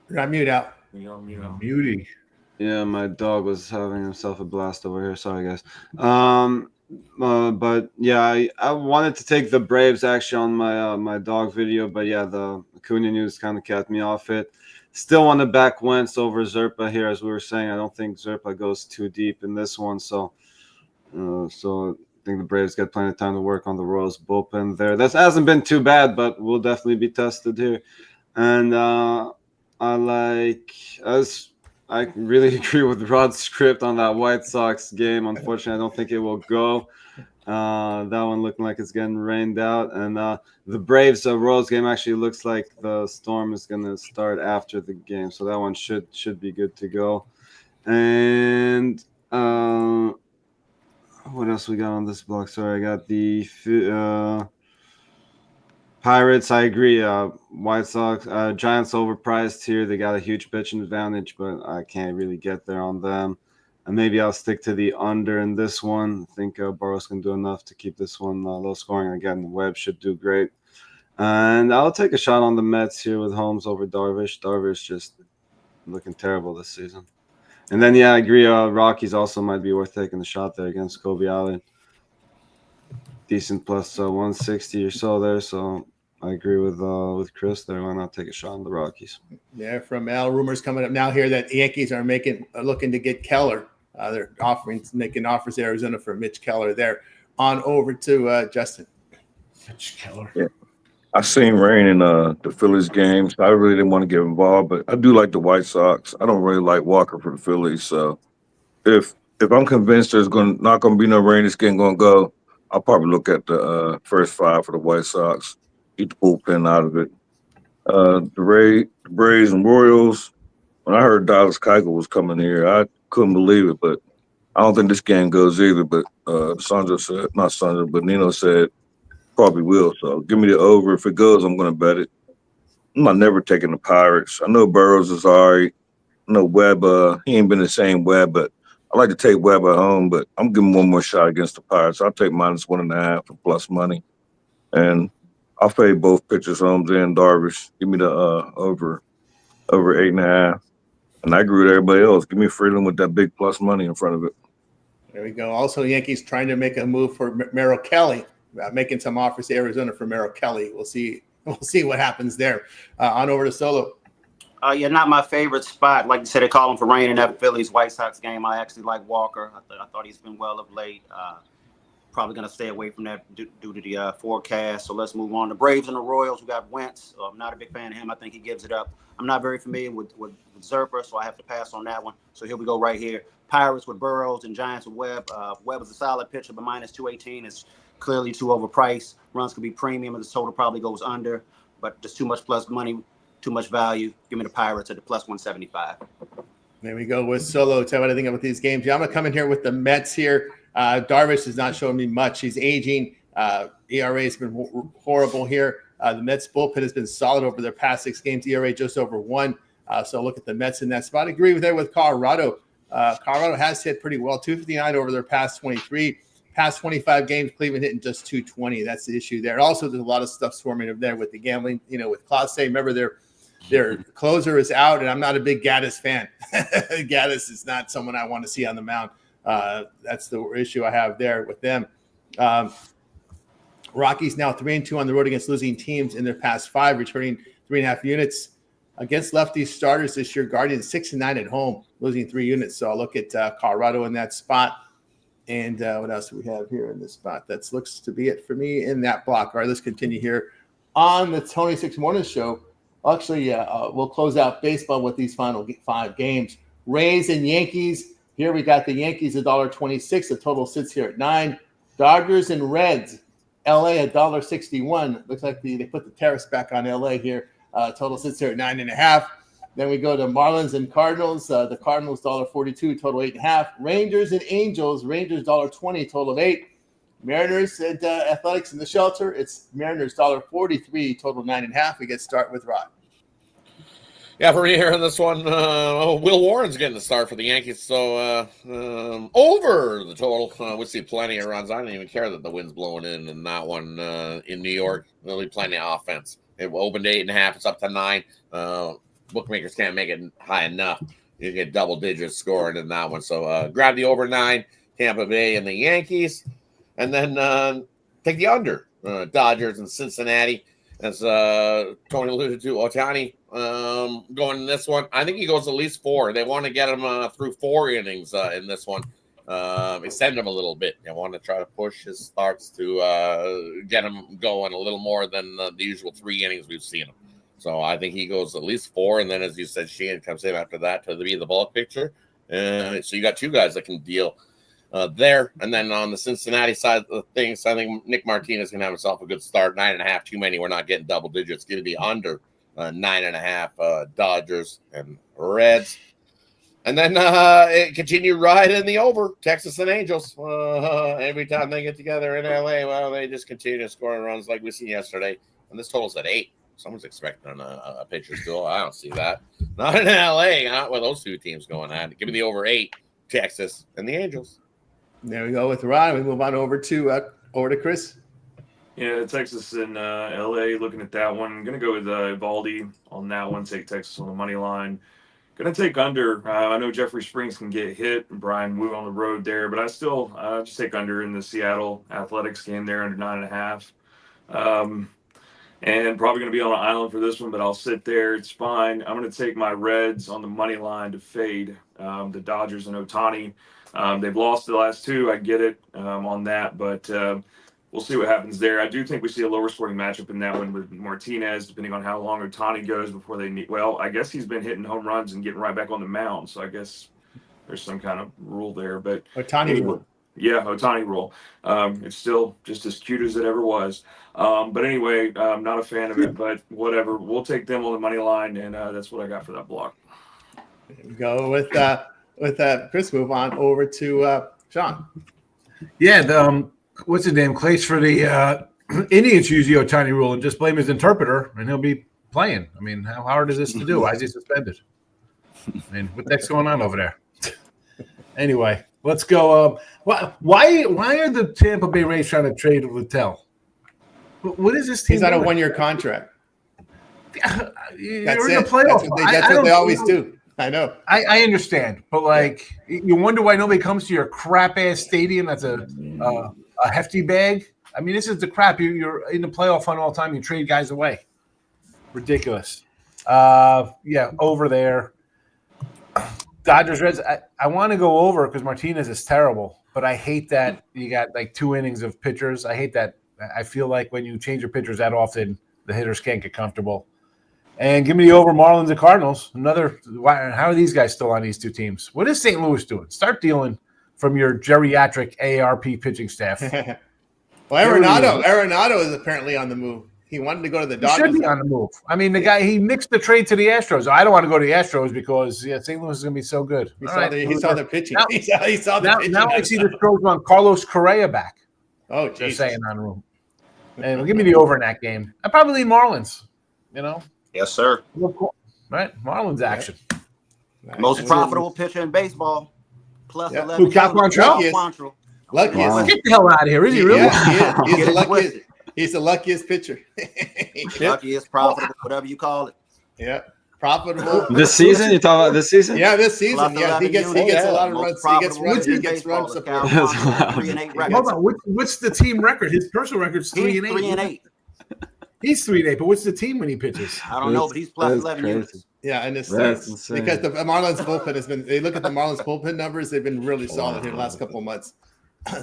You're on mute out. Beauty. Yeah, my dog was having himself a blast over here. Sorry, guys. But yeah, I wanted to take the Braves actually on my dog video, but yeah, the Acuna news kind of kept me off it. Still want to back Wentz over Zerpa here, as we were saying. I don't think Zerpa goes too deep in this one, so I think the Braves get plenty of time to work on the Royals bullpen there. That hasn't been too bad, but we'll definitely be tested here. And I really agree with Rod's script on that White Sox game. Unfortunately, I don't think it will go. That one looking like it's getting rained out. And the Braves Royals game actually looks like the storm is going to start after the game. So that one should be good to go. And what else we got on this block? Sorry, I got the Pirates. I agree. White Sox, Giants overpriced here. They got a huge pitching advantage, but I can't really get there on them. And maybe I'll stick to the under in this one. I think Burrows can do enough to keep this one low scoring. Again, Webb should do great. And I'll take a shot on the Mets here with Holmes over Darvish. Darvish just looking terrible this season. And then, yeah, I agree. Rockies also might be worth taking the shot there against Kobe Allen. Decent plus 160 or so there. So I agree with Chris there. Why not take a shot on the Rockies? Yeah, from Al, rumors coming up now here that the Yankees are looking to get Keller. They're making offers to Arizona for Mitch Keller there. On over to Justin. Mitch Keller. Yeah. I seen rain in the Phillies games. I really didn't want to get involved, but I do like the White Sox. I don't really like Walker for the Phillies. So if I'm convinced there's not going to be no rain, this game going to go, I'll probably look at the first five for the White Sox, eat the bullpen out of it. The Braves and Royals. When I heard Dallas Keuchel was coming here, I couldn't believe it, but I don't think this game goes either. But Nino said probably will. So give me the over. If it goes, I'm going to bet it. I'm not never taking the Pirates. I know Burrows is all right. I know Webb, he ain't been the same Webb, but I like to take Webb at home, but I'm giving one more shot against the Pirates. I'll take -1.5 for plus money. And I'll fade both pitchers, Holmes and Darvish. Give me the over 8.5. And I agree with everybody else. Give me Freeland with that big plus money in front of it. There we go. Also, Yankees trying to make a move for Merrill Kelly, making some offers to Arizona for Merrill Kelly. We'll see what happens there. On over to Solo. Yeah, not my favorite spot. Like you said, they call him for rain in that Phillies White Sox game. I actually like Walker. I thought he's been well of late. Probably going to stay away from that due to the forecast. So let's move on. The Braves and the Royals, we got Wentz. I'm not a big fan of him. I think he gives it up. I'm not very familiar with Zerper, so I have to pass on that one. So here we go right here. Pirates with Burrows and Giants with Webb. Webb is a solid pitcher, but -218 is clearly too overpriced. Runs could be premium, and the total probably goes under. But just too much plus money, too much value. Give me the Pirates at the +175. There we go with Solo. Tell me what I think about these games. Yeah, I'm going to come in here with the Mets here. Darvish is not showing me much. He's aging. ERA has been horrible here. The Mets bullpen has been solid over their past 6 games. ERA just over 1. So look at the Mets in that spot. I agree with Colorado. Colorado has hit pretty well, 259 over their past 23. Past 25 games, Cleveland hitting just 220. That's the issue there. Also, there's a lot of stuff swarming over there with the gambling. With Clase. Remember, their closer is out, and I'm not a big Gaddis fan. Gaddis is not someone I want to see on the mound. That's the issue I have there with them. Rockies now 3-2 on the road against losing teams in their past 5, returning 3.5 units. Against lefty starters this year, Guardians 6-9 at home, losing 3 units. So I'll look at Colorado in that spot. And what else do we have here in this spot? That looks to be it for me in that block. All right, let's continue here on the Tony Six Morning Show. Actually, we'll close out baseball with these final 5 games. Rays and Yankees. Here we got the Yankees $1.26. The total sits here at 9. Dodgers and Reds. LA $1.61. Looks like they put the tariffs back on LA here. Total sits here at 9.5. Then we go to Marlins and Cardinals. The Cardinals $1.42, total 8.5. Rangers and Angels. Rangers $1.20, total of 8. Mariners and Athletics in the Shelter. It's Mariners $1.43, total 9.5. We get start with Rod. Yeah, for me here in this one, Will Warren's getting the start for the Yankees. So over the total, we see plenty of runs. I don't even care that the wind's blowing in that one in New York. There'll be plenty of offense. It opened 8.5. It's up to 9. Bookmakers can't make it high enough. You get double digits scoring in that one. So grab the over 9, Tampa Bay and the Yankees. And then take the under, Dodgers and Cincinnati. As Tony alluded to, Ohtani going in this one. I think he goes at least 4. They want to get him through 4 innings in this one. Extend him a little bit. They want to try to push his starts to get him going a little more than the usual 3 innings we've seen him. So I think he goes at least 4. And then, as you said, Sheehan comes in after that to be the bulk picture. So you got 2 guys that can deal there. And then on the Cincinnati side of things, I think Nick Martinez can have himself a good start. 9.5, too many. We're not getting double digits. Give me the under 9.5 Dodgers and Reds. And then it continued right in the over, Texas and Angels. Every time they get together in LA, well, they just continue scoring runs like we seen yesterday. And this total's at 8. Someone's expecting a pitcher's duel. I don't see that. Not in LA, not with those 2 teams going on. Give me the over 8, Texas and the Angels. There we go with Ron. We move on over to Chris. Yeah, Texas and LA. Looking at that one, I'm gonna go with Evaldi on that one. Take Texas on the money line. Gonna take under. I know Jeffrey Springs can get hit, and Brian Wu on the road there, but I still just take under in the Seattle Athletics game there, under 9.5. And probably going to be on an island for this one, but I'll sit there. It's fine. I'm going to take my Reds on the money line to fade the Dodgers and Ohtani. They've lost the last two. I get it on that, but we'll see what happens there. I do think we see a lower scoring matchup in that one with Martinez, depending on how long Ohtani goes before they need. Well, I guess he's been hitting home runs and getting right back on the mound, so I guess there's some kind of rule there. But Ohtani rule. Yeah, Ohtani rule. It's still just as cute as it ever was. But anyway, I'm not a fan of it, but whatever. We'll take them on the money line, and that's what I got for that block. There we go with that. Chris, move on over to Sean. Yeah, what's his name? Clays for the Indians use the Ohtani rule and just blame his interpreter, and he'll be playing. I mean, how hard is this to do? Why is he suspended? I mean, what the heck's going on over there? Anyway, let's go. Why are the Tampa Bay Rays trying to trade Littell? What is this team? He's on a doing? 1-year contract. You're That's in it. the playoff. That's what they always do. I know. I understand, but like, you wonder why nobody comes to your crap ass stadium. That's a hefty bag. I mean, this is the crap. You're in the playoff hunt all the time. You trade guys away. Ridiculous. Yeah, over there. Dodgers Reds. I want to go over because Martinez is terrible, but I hate that you got like 2 innings of pitchers. I hate that. I feel like when you change your pitchers that often, the hitters can't get comfortable. And give me the over Marlins and Cardinals. How are these guys still on these two teams? What is St. Louis doing? Start dealing from your geriatric AARP pitching staff. Well, Arenado is apparently on the move. He wanted to go to the Dodgers. He should be on the move. I mean, the guy, he mixed the trade to the Astros. I don't want to go to the Astros because St. Louis is going to be so good. He saw the pitching. He saw the pitching. Now I see the Astros on Carlos Correa back. Oh, They're geez. saying on the room. And give me the over in that game. I probably lean Marlins. Yes, sir. Right? Marlins action. Most profitable pitcher in baseball. Plus Yeah. 11. Who, Cal Quantrill? Quantrill. Luckiest. Wow. Get the hell out of here. Is he really? Yeah, he is. He's Get the it luckiest. twisted. He's the luckiest pitcher. Luckiest, profitable, whatever you call it. Yeah, profitable. This season? You talking about this season? Yeah, this season. Plus Yeah, he 11 gets units. a lot of Most runs. He profitable gets in run baseball. support. Cal That's Quantrill, wild. 3-8 record. Hold on. What's the team record? His personal record's 3-8. He's 3-8. He's 3-8, but what's the team when he pitches? I don't know, but he's plus That's 11 crazy. units. Yeah, and it's That's insane. because the Marlins bullpen has been. They look at the Marlins bullpen numbers; they've been really solid here the last couple of months.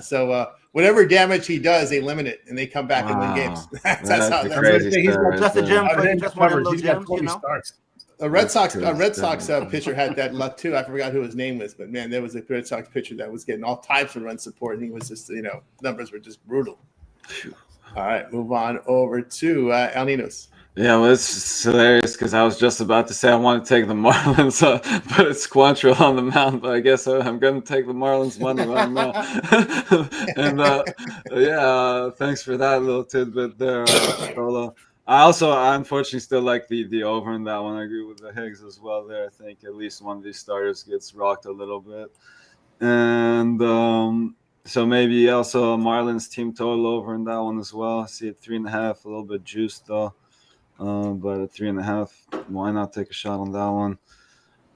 So whatever damage he does, they limit it and they come back and win games. That's how a that's crazy He's stat Just a right gym there. player, just one of them little He's got gyms, 20 starts. A Red Sox crazy. pitcher had that luck too. I forgot who his name was, but man, there was a Red Sox pitcher that was getting all types of run support, and he was just numbers were just brutal. All right, move on over to El Ninos. Yeah, well, it's hilarious because I was just about to say I want to take the Marlins, but it's Quantrill on the mound. But I guess I'm going to take the Marlins money right now. And thanks for that little tidbit there, Solo. I unfortunately still like the over in that one. I agree with the Higgs as well there. I think at least one of these starters gets rocked a little bit. And so maybe also a Marlins team total over in that one as well. I see it 3.5, a little bit juiced though. But at 3.5, why not take a shot on that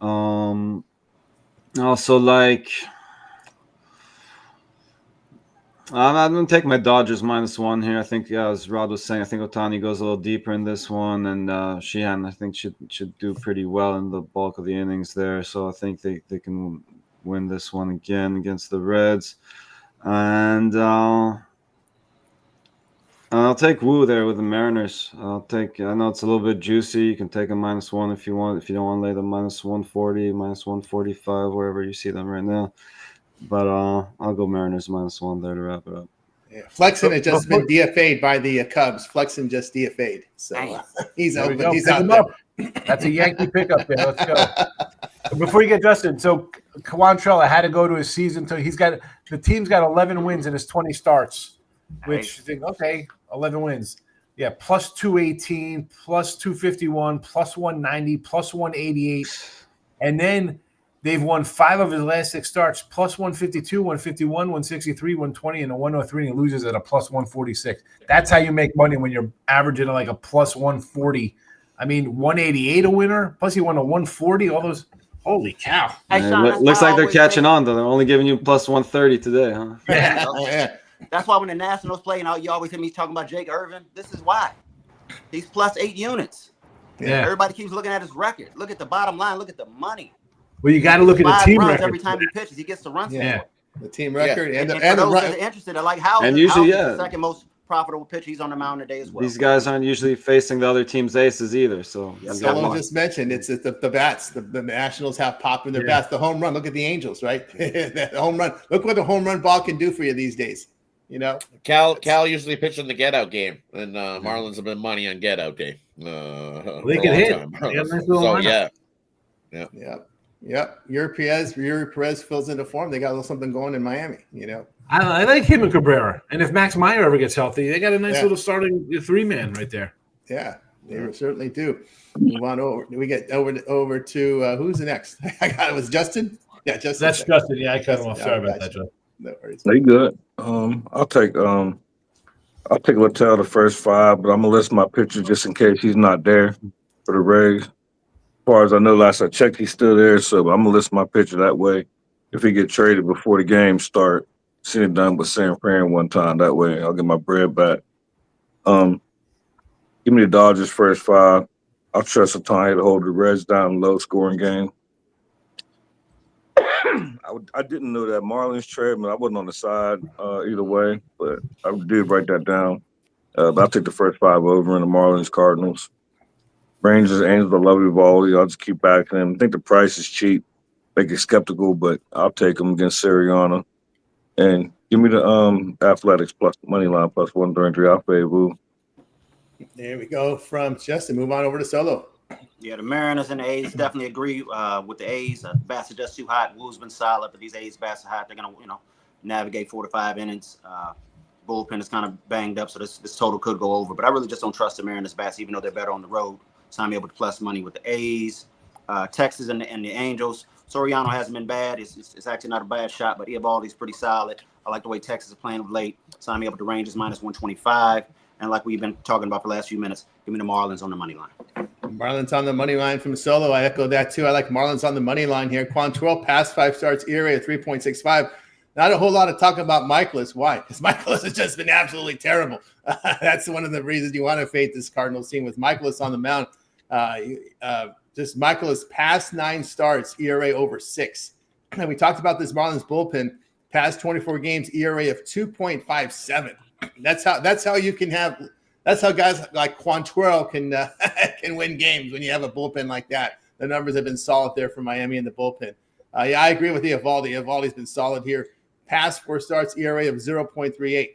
one? Also, like, I'm going to take my Dodgers -1 here. I think, as Rod was saying, I think Ohtani goes a little deeper in this one, and Sheehan, I think, should do pretty well in the bulk of the innings there. So I think they can win this one again against the Reds. And I'll take Wu there with the Mariners. I know it's a little bit juicy. You can take a -1 if you want. If you don't want to lay the -140, -145, wherever you see them right now. But I'll go Mariners -1 there to wrap it up. Yeah, Flexen has just been DFA'd by the Cubs. Flexen just DFA'd, so he's There we open. go. He's Pick out him there. up. That's a Yankee pickup there. Let's go. Before you get Justin, so Quantrill had to go to his season. So the team's got 11 wins in his 20 starts, which you think, okay, 11 wins. Yeah, plus 218, plus 251, plus 190, plus 188. And then they've won 5 of his last 6 starts, plus 152, 151, 163, 120, and a 103, and he loses at a plus 146. That's how you make money when you're averaging like a plus 140. I mean, 188 a winner, plus he won a 140. All those Holy cow! Hey, Sean, that's looks why I like they're always catching say- on, though. They're only giving you plus 130 today, huh? Yeah. That's why when the Nationals play, you always hear me talking about Jake Irvin. This is why. He's plus 8 units. Yeah. Everybody keeps looking at his record. Look at the bottom line. Look at the money. Well, you got to look at the 5 team runs record every time he pitches. He gets the runs. Yeah. The team record And and for the those run. that are interested, I like Howard. And usually, Howard's the yeah. second most profitable pitcher. He's on the mound today as well. These guys aren't usually facing the other team's aces either. So Yes, you got Someone one. just mentioned it's the bats. The Nationals have pop in their bats. The home run. Look at the Angels, right? The home run. Look what the home run ball can do for you these days. You know, Cal usually pitched in the get out game, and Marlins have been money on get out day. They for a can long hit. time. They got a nice little So lineup. Yep. Yuri Perez fills into form. They got a little something going in Miami. You know, I like him and Cabrera. And if Max Meyer ever gets healthy, they got a nice Yeah. little starting 3-man right there. yeah, they certainly do. Move on over. We get over to who's the next? I got it. Was Justin? Yeah, Justin. That's Justin. Yeah, I cut him off. Sorry about that, Gotcha. Joe. No worries. They good. I'll take Littell the first 5, but I'm gonna list my pitcher just in case he's not there for the Rays. As far as I know, last I checked, he's still there. So I'm gonna list my pitcher that way. If he get traded before the game start, seen it done with San Fran one time. That way, I'll get my bread back. Give me the Dodgers first 5. I'll trust Ohtani to hold the Reds down in low scoring game. I didn't know that Marlins trade, but I wasn't on the side either way, but I did write that down. But I'll take the first 5 over in the Marlins, Cardinals. Rangers, Angels, I love Evaldi. I'll just keep backing them. I think the price is cheap. Make it skeptical, but I'll take them against Sirianni. And give me the Athletics plus money line plus 133. I'll favor. There we go from Justin. Move on over to Solo. Yeah, the Mariners and the A's definitely agree with the A's. Bats are just too hot. Wu's been solid, but these A's bats are hot. They're gonna, navigate 4 to 5 innings. Bullpen is kind of banged up, so this total could go over. But I really just don't trust the Mariners bats, even though they're better on the road. So I'm able to plus money with the A's, Texas, and the Angels. Soriano hasn't been bad. It's actually not a bad shot, but Eovaldi's pretty solid. I like the way Texas is playing of late. So I'm able to Rangers minus 125. And like we've been talking about for the last few minutes, give me the Marlins on the money line. Marlins on the money line from Solo. I echo that too. I like Marlins on the money line here. Quantrill past 5 starts, ERA of 3.65. Not a whole lot of talk about Michaelis. Why? Because Michaelis has just been absolutely terrible. That's one of the reasons you want to fade this Cardinals team with Michaelis on the mound. Just Michaelis past 9 starts, ERA over 6. And we talked about this Marlins bullpen past 24 games, ERA of 2.57. That's how you can have. That's how guys like Quantrill can win games when you have a bullpen like that. The numbers have been solid there for Miami in the bullpen. Yeah, I agree with Eovaldi. Eovaldi's been solid here. Past 4 starts, ERA of 0.38.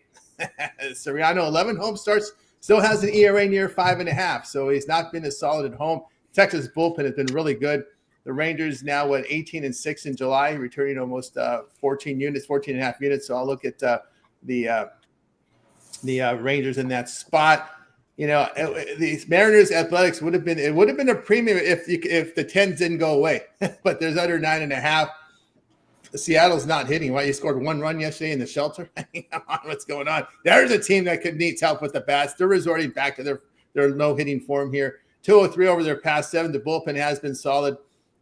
Soriano, 11 home starts, still has an ERA near 5.5, so he's not been as solid at home. Texas bullpen has been really good. The Rangers now at 18-6 in July, returning almost 14 and a half units. So I'll look at the Rangers in that spot. These Mariners Athletics would have been a premium if the 10s didn't go away. But there's under 9.5. Seattle's not hitting. Right, you scored 1 run yesterday in the shelter. Come on, what's going on? There's a team that could need help with the bats. They're resorting back to their no hitting form here. 203 over their past 7. The bullpen has been solid.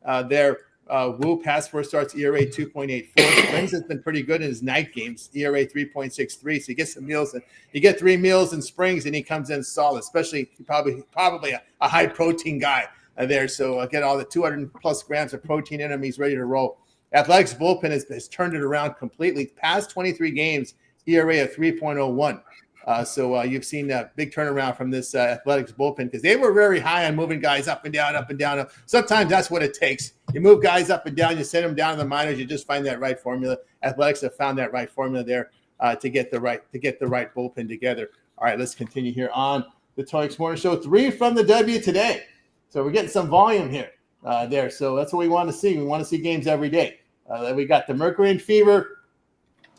Wu past 4 starts, ERA 2.84. Springs has been pretty good in his night games, ERA 3.63. So you get some meals, and you get 3 meals in Springs, and he comes in solid. Especially probably a high protein guy there. So get all the 200 plus grams of protein in him. He's ready to roll. Athletics bullpen has turned it around completely. Past 23 games, ERA of 3.01. So you've seen a big turnaround from this Athletics bullpen because they were very high on moving guys up and down, up and down. Sometimes that's what it takes. You move guys up and down, you send them down to the minors, you just find that right formula. Athletics have found that right formula there to get the right bullpen together. All right, let's continue here on the Tony Morning Show. 3 from the W today. So we're getting some volume here there. So that's what we want to see. We want to see games every day. We got the Mercury and Fever.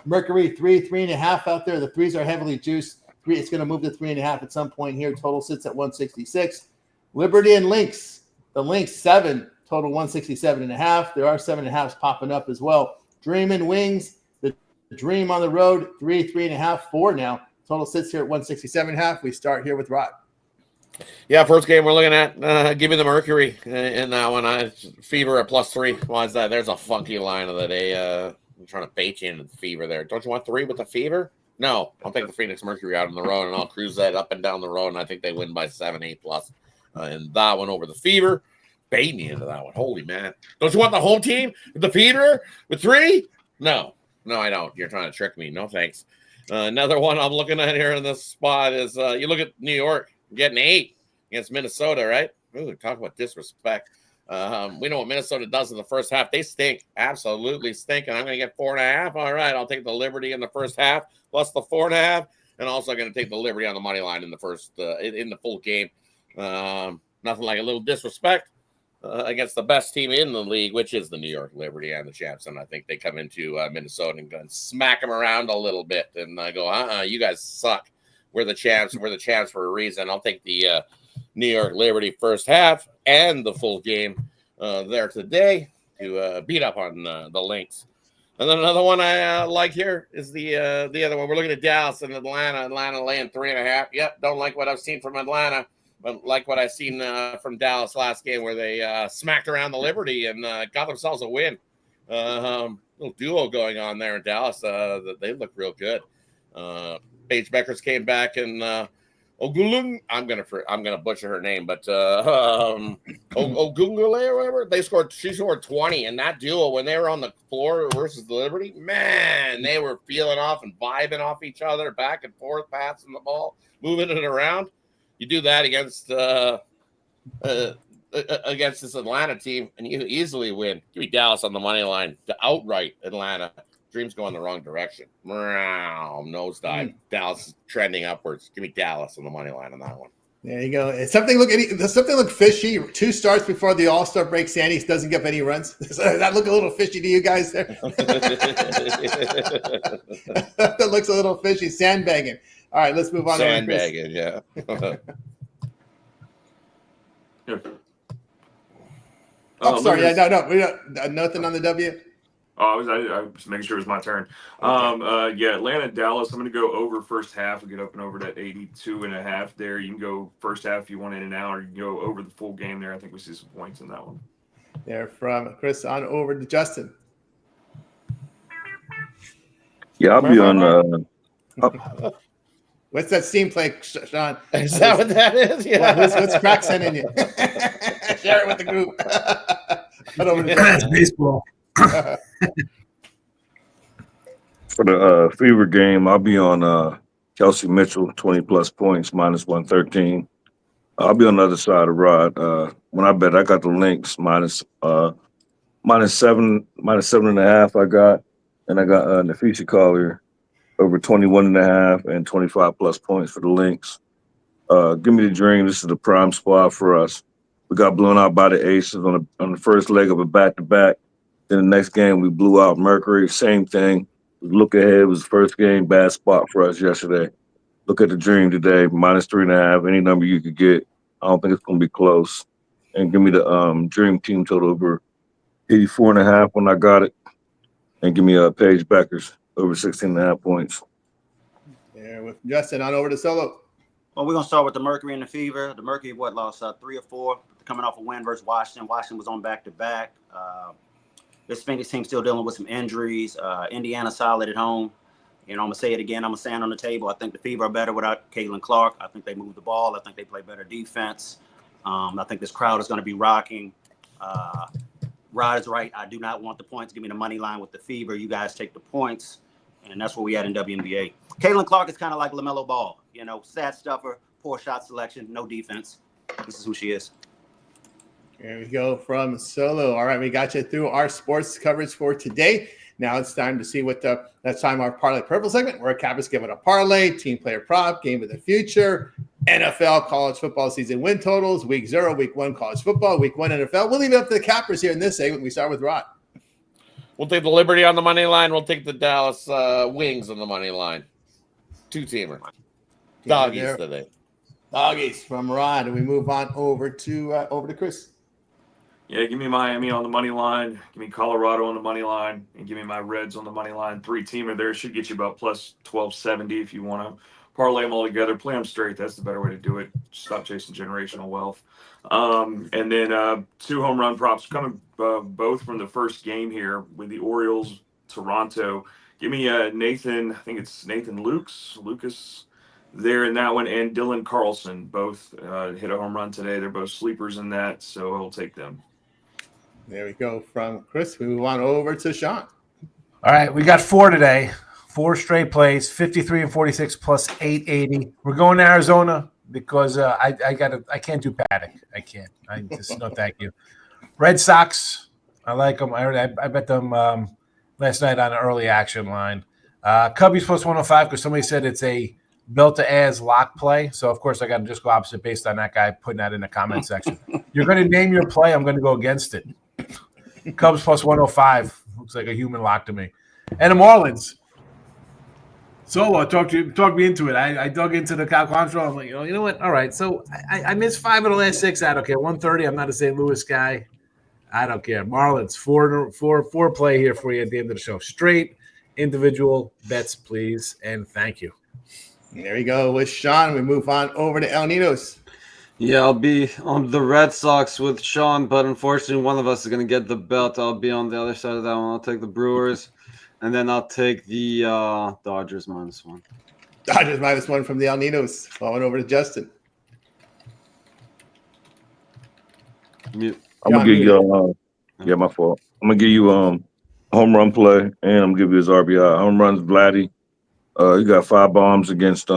Mercury 3.5 out there. The 3s are heavily juiced. It's going to move to 3.5 at some point here. Total sits at 166. Liberty and Lynx. The Lynx 7. Total 167.5. There are 7.5s popping up as well. Dream and Wings. The Dream on the road. 3.5, 4 now. Total sits here at 167.5. We start here with Rod. Yeah, first game we're looking at. Give me the Mercury in that one. Fever at +3. Why is that? There's a funky line of the day. I'm trying to bait you into the Fever there. Don't you want 3 with the Fever? No, I'll take the Phoenix Mercury out on the road, and I'll cruise that up and down the road, and I think they win by 7, 8+. And that one over the Fever. Bait me into that one. Holy man. Don't you want the home team with the Fever with 3? No, I don't. You're trying to trick me. No, thanks. Another one I'm looking at here in this spot is you look at New York getting 8 against Minnesota, right? Ooh, talk about disrespect. We know what Minnesota does in the first half. They stink. Absolutely stink. And I'm going to get 4.5. All right, I'll take the Liberty in the first half plus the 4.5. And also going to take the Liberty on the money line in the first in the full game. Nothing like a little disrespect against the best team in the league, which is the New York Liberty and the champs. And I think they come into Minnesota and go and smack them around a little bit and go, you guys suck. We're the champs. We're the champs for a reason. I'll take the New York Liberty first half and the full game there today to beat up on the Lynx. And then another one I like here is the other one. We're looking at Dallas and Atlanta. Atlanta laying 3.5. Yep, don't like what I've seen from Atlanta, but like what I've seen from Dallas last game where they smacked around the Liberty and got themselves a win. Little duo going on there in Dallas. They look real good. Paige Beckers came back and Ogulung, I'm gonna butcher her name, but Ogungule or whatever. She scored 20, and that duo when they were on the floor versus the Liberty, man, they were feeling off and vibing off each other, back and forth, passing the ball, moving it around. You do that against this Atlanta team, and you easily win. Give me Dallas on the money line to outright Atlanta. Dreams go in the wrong direction. Nosedive. Dallas trending upwards. Give me Dallas on the money line on that one. There you go. Does something look fishy? 2 starts before the All-Star break. Sandy doesn't give any runs. Does that look a little fishy to you guys there? That looks a little fishy. Sandbagging. All right, let's move on. Sandbagging, yeah. Sorry. Yeah, no. Nothing on the W. I was making sure it was my turn. Atlanta, Dallas. I'm going to go over first half. We'll get up and over to 82.5 there. You can go first half if you want in and out, or you can go over the full game there. I think we see some points in that one. There from Chris on over to Justin. Yeah, I'll be on. What's that steam play, Sean? Is that what that is? Yeah. What's crack sending you? Share it with the group. That's baseball. For the Fever game, I'll be on Kelsey Mitchell, 20+ points, -113. I'll be on the other side of Rod. When I bet, I got the Lynx -7.5. I got, and I got Nafisi Collier over 21.5 and 25+ points for the Lynx. Give me the dream. This is the prime spot for us. We got blown out by the Aces on the first leg of a back-to-back. Then the next game, we blew out Mercury. Same thing. Look ahead. It was the first game. Bad spot for us yesterday. Look at the dream today. -3.5. Any number you could get. I don't think it's going to be close. And give me the dream team total over 84.5 when I got it. And give me Paige Beckers over 16.5 points. There with Justin on over to Solo. Well, we're going to start with the Mercury and the Fever. The Mercury, lost 3 or 4, coming off a win versus Washington. Washington was on back-to-back. This Phoenix team still dealing with some injuries. Indiana solid at home. I'm going to say it again. I'm going to stand on the table. I think the Fever are better without Caitlin Clark. I think they move the ball. I think they play better defense. I think this crowd is going to be rocking. Rod is right. I do not want the points. Give me the money line with the Fever. You guys take the points. And that's where we at in WNBA. Caitlin Clark is kind of like LaMelo Ball. Stat stuffer, poor shot selection, no defense. This is who she is. There we go from Solo. All right, we got you through our sports coverage for today. Now it's time to see that's time our Parlay Purple segment, where Cappers give it a parlay, team player prop, game of the future, NFL college football season win totals, week 0, week 1 college football, week 1 NFL. We'll leave it up to the Cappers here in this segment. We start with Rod. We'll take the Liberty on the money line. We'll take the Dallas Wings on the money line. 2-teamer. Doggies today. Doggies from Rod. And we move on over to Chris. Yeah, give me Miami on the money line. Give me Colorado on the money line. And give me my Reds on the money line. 3-teamer there should get you about plus 1270 if you want to parlay them all together, play them straight. That's the better way to do it. Stop chasing generational wealth. And then 2 home run props coming both from the first game here with the Orioles, Toronto. Give me Nathan, I think it's Nathan Lucas there in that one, and Dylan Carlson. Both hit a home run today. They're both sleepers in that, so I'll take them. There we go from Chris. We move on over to Sean. All right, we got 4 today. 4 straight plays, 53 and 46 plus 880. We're going to Arizona because I can't do Paddock. I can't. I just no thank you. Red Sox, I like them. I bet them last night on an early action line. Cubbies plus 105 because somebody said it's a belt to as lock play. So of course I got to just go opposite based on that guy putting that in the comment section. You're going to name your play. I'm going to go against it. Cubs plus 105 looks like a human lock to me. And the Marlins. Solo, talk me into it. I dug into the Cal Quantrill. I'm like, you know what? All right. So I missed 5 of the last 6 out. Okay, 130. I'm not a St. Louis guy. I don't care. Marlins, four play here for you at the end of the show. Straight individual bets, please, and thank you. There we go with Sean. We move on over to El Nidos. Yeah, I'll be on the Red Sox with Sean, but unfortunately one of us is going to get the belt. I'll be on the other side of that one. I'll take the Brewers, and then I'll take the Dodgers -1. Dodgers -1 from the El Nidos. Falling over to Justin. Mute. I'm gonna give you my fault. I'm gonna give you a home run play, and I'm gonna give you his RBI. Home runs, Vladdy. He got 5 bombs against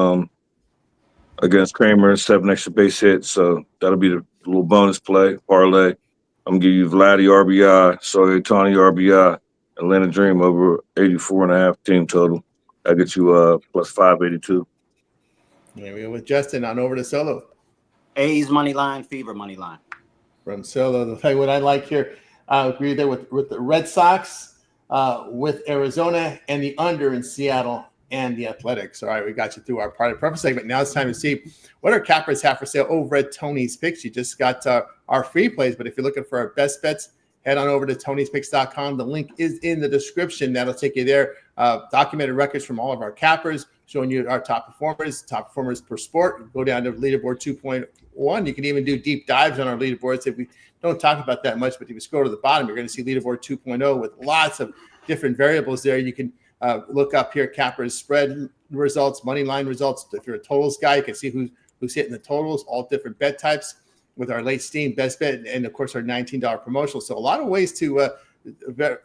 Kramer, 7 extra base hits. So that'll be the little bonus play parlay. I'm gonna give you Vladdy RBI, Sohei Ohtani RBI, Atlanta Dream over 84.5 team total. That gets you plus 582. There we go with Justin. On over to Solo. A's money line, Fever money line. From Solo, the thing what I like here, I agree there with the Red Sox, with Arizona, and the under in Seattle and the Athletics. All right, we got you through our party preference segment. Now it's time to see what our cappers have for sale over at Tony's Picks. You just got our free plays, but if you're looking for our best bets, head on over to Tony'sPicks.com. The link is in the description. That'll take you there. Documented records from all of our cappers showing you our top performers per sport. Go down to leaderboard 2.1. You can even do deep dives on our leaderboards. If we don't talk about that much, but if you scroll to the bottom, you're going to see leaderboard 2.0 with lots of different variables there. You can look up here, cappers spread results, money line results. If you're a totals guy, you can see who's hitting the totals, all different bet types with our late steam best bet, and of course our $19 promotional. So a lot of ways to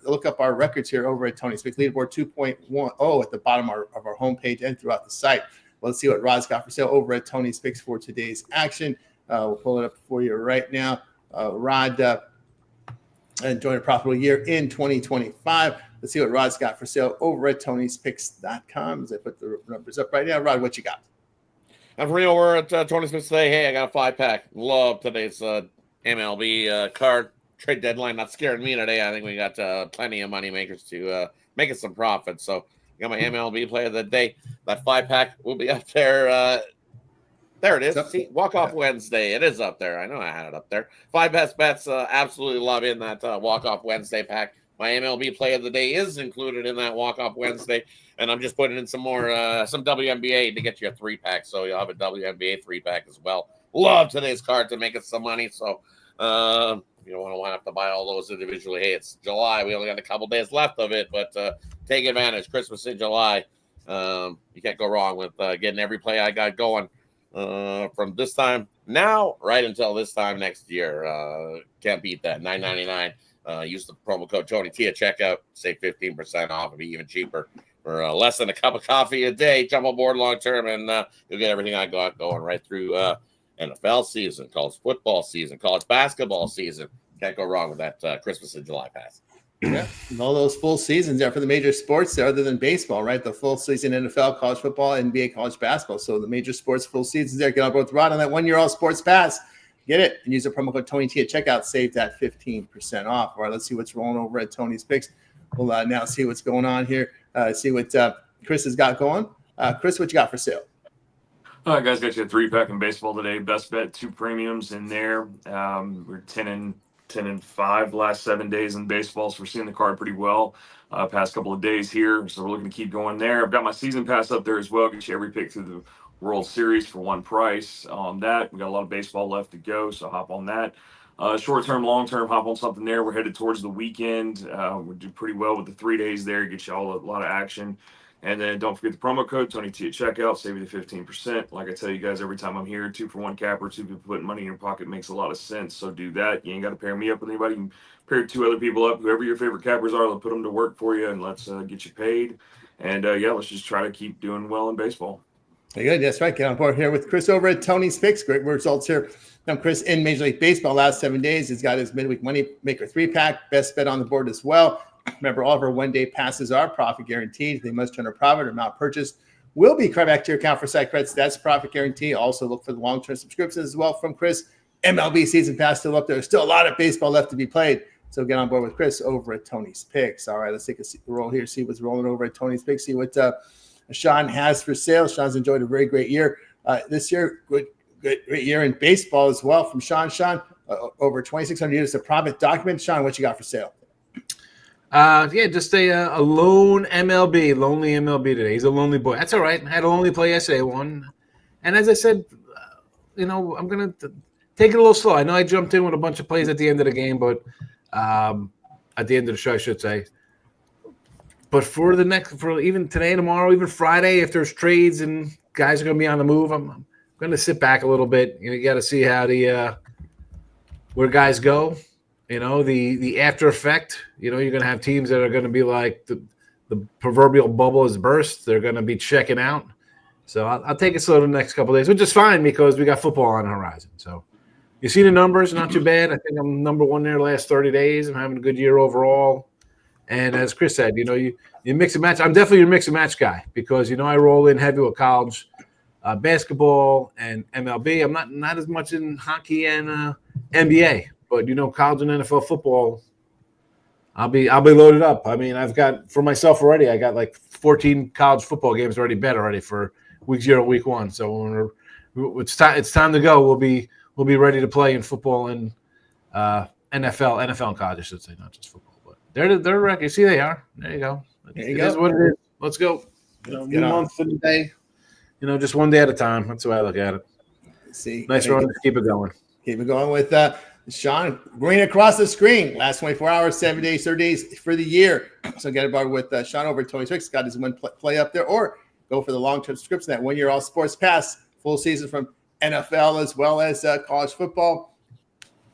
look up our records here over at Tony's Picks. Leaderboard 2.10 at the bottom of our homepage and throughout the site. Well, let's see what Rod's got for sale over at Tony's Picks for today's action. We'll pull it up for you right now. Rod enjoying a profitable year in 2025. Let's see what Rod's got for sale over at Tony'sPicks.com. As I put the numbers up right now. Rod, what you got? And for real, we're at Tony's Picks today. Hey, I got a 5-pack. Love today's MLB card. Trade deadline not scaring me today. I think we got plenty of money makers to make us some profits. So got my MLB play of the day. That 5-pack will be up there. There it is. See, walk-off Wednesday. It is up there. I know I had it up there. 5 best bets. Absolutely love in that walk-off Wednesday pack. My MLB play of the day is included in that walk-off Wednesday. And I'm just putting in some more, some WNBA to get you a 3-pack. So you'll have a WNBA 3-pack as well. Love today's card to make us some money. So you don't want to have to buy all those individually. Hey, it's July. We only got a couple days left of it, but take advantage. Christmas in July. You can't go wrong with getting every play I got going from this time now right until this time next year. Can't beat that. $9.99. Use the promo code Tony T at checkout. Save 15% off. It'll be even cheaper for less than a cup of coffee a day. Jump on board long term, and you'll get everything I got going right through NFL season, college football season, college basketball season. Can't go wrong with that Christmas in July pass. Yeah, and all those full seasons there for the major sports there, other than baseball, right? The full season NFL, college football, NBA, college basketball. So the major sports full seasons there. Get on board with Rod on that 1-year-old sports pass. Get it and use the promo code Tony T at checkout. Save that 15% off. All right, let's see what's rolling over at Tony's Picks. We'll now see what's going on here. See what Chris has got going. Chris, what you got for sale? All right, guys, got you a 3-pack in baseball today. Best bet, 2 premiums in there. We're 10 and 5 last 7 days in baseball, so we're seeing the card pretty well past couple of days here. So we're looking to keep going there. I've got my season pass up there as well. Get you every pick through the World Series for one price on that. We got a lot of baseball left to go, so hop on that. Short term, long term, hop on something there. We're headed towards the weekend. We do pretty well with the 3 days there. Get you all a lot of action. And then don't forget the promo code Tony T at checkout, save you the 15%. Like I tell you guys every time I'm here, 2-for-1 capper, 2 people putting money in your pocket makes a lot of sense. So do that. You ain't got to pair me up with anybody. You can pair 2 other people up, whoever your favorite cappers are. They'll put them to work for you, and let's get you paid. And yeah, let's just try to keep doing well in baseball. Very good. That's right. Get on board here with Chris over at Tony's Picks. Great results here. Now, Chris in Major League Baseball last 7 days. He's got his midweek money maker 3-pack, best bet on the board as well. Remember, all of our one-day passes are profit guaranteed. They must turn a profit or amount purchased will be credited back to your account for site credits. That's profit guarantee. Also look for the long-term subscriptions as well from Chris. MLB season pass still up there. There's still a lot of baseball left to be played. So get on board with Chris over at Tony's Picks. All right, let's take a roll here, see what's rolling over at Tony's Picks, see what Sean has for sale. Sean's enjoyed a very great year this year. Great year in baseball as well from Sean. Sean, over 2,600 units of profit document. Sean, what you got for sale? Yeah, just a lone MLB, lonely MLB today. He's a lonely boy. That's all right. I had a lonely play yesterday, one. And as I said, I'm going to take it a little slow. I know I jumped in with a bunch of plays at the end of the game, but at the end of the show, I should say. But for even today, tomorrow, even Friday, if there's trades and guys are going to be on the move, I'm going to sit back a little bit. You got to see how where guys go. The after effect. You're going to have teams that are going to be like the proverbial bubble has burst. They're going to be checking out. So I'll take it slow the next couple of days, which is fine because we got football on the horizon. So you see the numbers, not too bad. I think I'm number 1 there last 30 days. I'm having a good year overall. And as Chris said, you mix and match. I'm definitely your mix and match guy because, I roll in heavy with college basketball and MLB. I'm not as much in hockey and NBA, but, college and NFL football, I'll be loaded up. I mean, I've got for myself already, I got like 14 college football games already bet already for week 0, week 1. So when it's time to go, we'll be ready to play in football and NFL and college, I should say, not just football. They're record. See, they are. There you go. There you go. Is what it is. Let's go. New month in the day. Just one day at a time. That's the way I look at it. See, nice run. Keep it going. Keep it going with Sean Green across the screen. Last 24 hours, 7 days, 30 days for the year. So get about with Sean over at 26. Got his one play up there, or go for the long-term subscription. That 1 year all sports pass, full season from NFL as well as college football,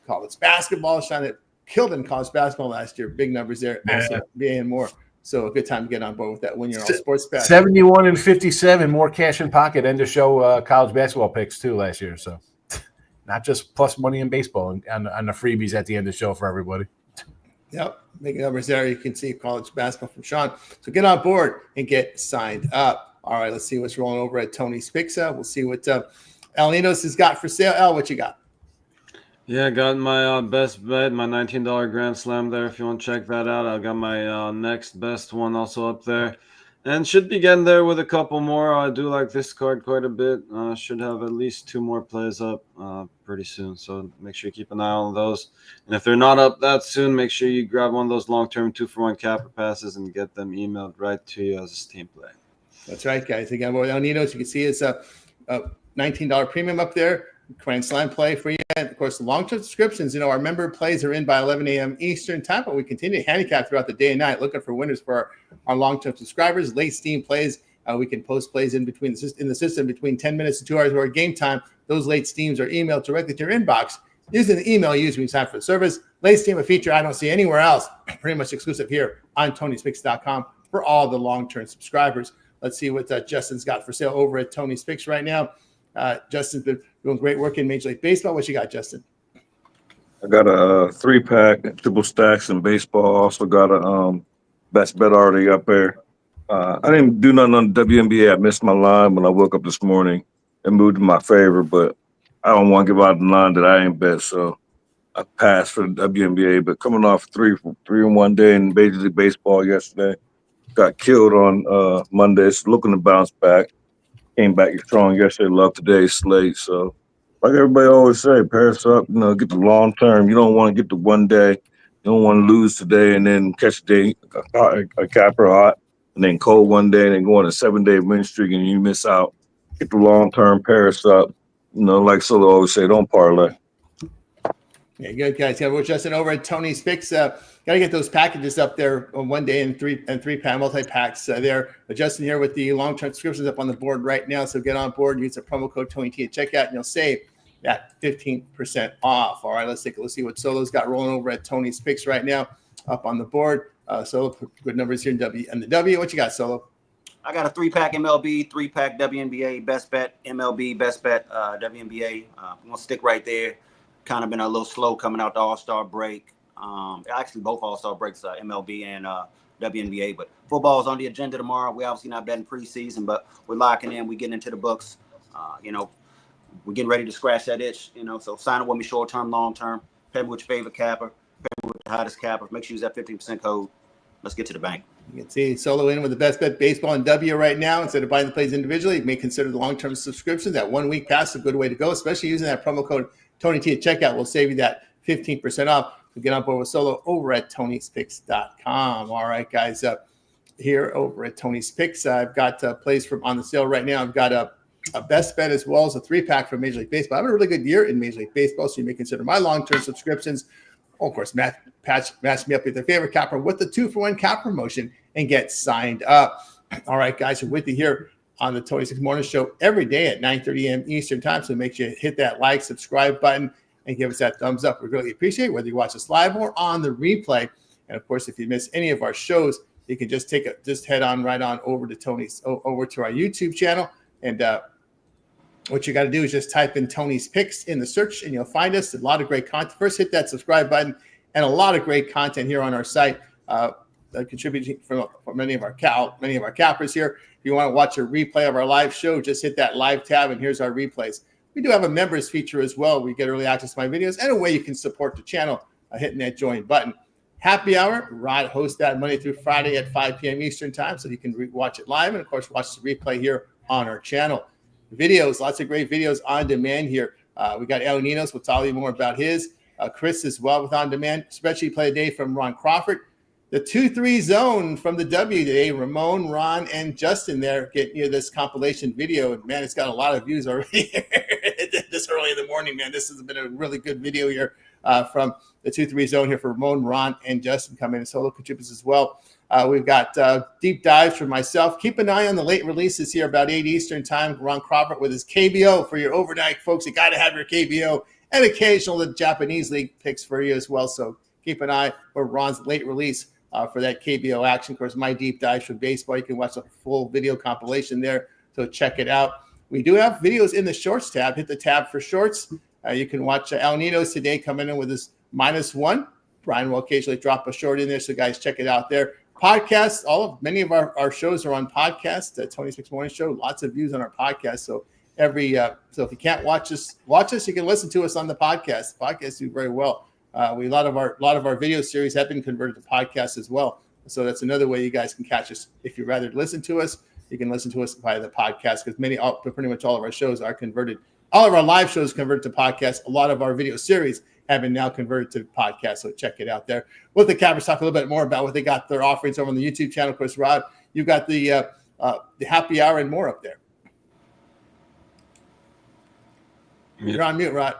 college basketball. Sean it killed in college basketball last year. Big numbers there. Also, NBA and more. So a good time to get on board with that 1 year all sports pass. 71 and 57, more cash in pocket, and to show college basketball picks too last year. So not just plus money in baseball and the freebies at the end of the show for everybody. Yep, big numbers there. You can see college basketball from Sean. So get on board and get signed up. All right, let's see what's rolling over at Tony's Picks. We'll see what El Ninos has got for sale. El, what you got? Yeah, I got my best bet, my $19 Grand Slam there. If you want to check that out, I got my next best one also up there. And should be getting there with a couple more. I do like this card quite a bit. Should have at least 2 more plays up pretty soon. So make sure you keep an eye on those. And if they're not up that soon, make sure you grab one of those long-term 2-for-1 capper passes and get them emailed right to you as a Steam play. That's right, guys. Again, with El Ninos, you can see it's a $19 premium up there. Grand Slam play for you. And of course, the long-term subscriptions, our member plays are in by 11 a.m. Eastern time, but we continue to handicap throughout the day and night, looking for winners for our long-term subscribers. Late Steam plays, we can post plays in the system between 10 minutes and 2 hours of our game time. Those late Steams are emailed directly to your inbox using the email you use when you sign up for the service. Late Steam, a feature I don't see anywhere else, pretty much exclusive here on Tony'sPicks.com for all the long-term subscribers. Let's see what Justin's got for sale over at Tony's Picks right now. Justin's been doing great work in Major League Baseball. What you got, Justin? I got a 3-pack, triple stacks in baseball. Also got a best bet already up there. I didn't do nothing on the WNBA. I missed my line when I woke up this morning. It moved in my favor, but I don't want to give out the line that I ain't bet, so I passed for the WNBA. But coming off 3 in 1 day in Major League Baseball yesterday, got killed on Monday. It's looking to bounce back. Came back strong yesterday. Love today's slate. So, like everybody always say, pair us up. Get the long term. You don't want to get the 1 day. You don't want to lose today and then catch a day a capper hot and then cold 1 day and then go on a 7-day win streak and you miss out Get the long-term pairs up. Like Solo always say, don't parlay. Yeah, good guys. Yeah, we're Justin over at Tony's Picks. Got to get those packages up there on one day and three-pack multi-packs there. Justin here with the long-term subscriptions up on the board right now. So get on board, use the promo code TonyT at checkout, and you'll save that 15% off. All right, let's see what Solo's got rolling over at Tony's Picks right now up on the board. Solo, good numbers here in the W. What you got, Solo? I got a 3-pack MLB, 3-pack WNBA, best bet MLB, best bet WNBA. I'm going to stick right there. Kind of been a little slow coming out the All-Star break. Actually, both All-Star breaks, MLB and WNBA. But football's on the agenda tomorrow. We obviously not betting preseason, but we're locking in. We're getting into the books. We're getting ready to scratch that itch. So sign up with me short-term, long-term. Pay me with your favorite capper. Pay me with the hottest capper. Make sure you use that 15% code. Let's get to the bank. You can see Solo in with the best bet baseball and W right now. Instead of buying the plays individually, you may consider the long-term subscription. That 1 week pass is a good way to go, especially using that promo code TonyT at checkout. Will save you that 15% off. So get on board with Solo over at Tony'sPicks.com. All right, guys, here over at Tony's Picks, I've got plays from on the sale right now. I've got a best bet as well as a 3-pack from Major League Baseball. I'm having a really good year in Major League Baseball, so you may consider my long-term subscriptions. Of course, match me up with your favorite capper with the 2-for-1 cap promotion and get signed up. All right, guys, we're with you here on the 26 Morning Show every day at 9:30 a.m. Eastern Time. So make sure you hit that like, subscribe button, and give us that thumbs up. We really appreciate it, whether you watch us live or on the replay. And of course, if you miss any of our shows, you can just head on right on over to over to our YouTube channel. And what you got to do is just type in Tony's Picks in the search, and you'll find us. A lot of great content. First, hit that subscribe button, and a lot of great content here on our site. Contributing from many of our cappers here. If you want to watch a replay of our live show, just hit that live tab, and here's our replays. We do have a members feature as well. We get early access to my videos and a way you can support the channel hitting that join button. Happy Hour, Rod hosts that Monday through Friday at 5 p.m. Eastern Time, so you can watch it live and, of course, watch the replay here on our channel. Videos, lots of great videos on demand here. We got El Ninos. We'll tell you more about his. Chris as well with on demand. Especially play a day from Ron Crawford. The 2-3 zone from the W today. Ramon, Ron, and Justin there getting you this compilation video. And man, it's got a lot of views already this early in the morning, man. This has been a really good video here from the 2-3 zone here for Ramon, Ron, and Justin coming in solo contributors as well. We've got deep dives from myself. Keep an eye on the late releases here about 8 Eastern Time. Ron Crawford with his KBO for your overnight, folks. You got to have your KBO and occasional the Japanese League picks for you as well. So keep an eye for Ron's late release for that KBO action. Of course, my deep dives for baseball. You can watch the full video compilation there. So check it out. We do have videos in the shorts tab. Hit the tab for shorts. You can watch El Ninos today coming in with his -1. Brian will occasionally drop a short in there. So guys, check it out there. Podcasts, many of our shows are on podcast. 26 Morning Show, lots of views on our podcast. So so if you can't watch us, you can listen to us on the podcast. Podcasts do very well. A lot of our video series have been converted to podcasts as well. So that's another way you guys can catch us. If you'd rather listen to us, you can listen to us via the podcast because pretty much all of our shows are converted. All of our live shows converted to podcasts. A lot of our video series have been now converted to podcasts. So check it out there. With the cappers, talk a little bit more about what they got their offerings over on the YouTube channel. Of course, Rod, you've got the happy hour and more up there. You're on mute, Rod.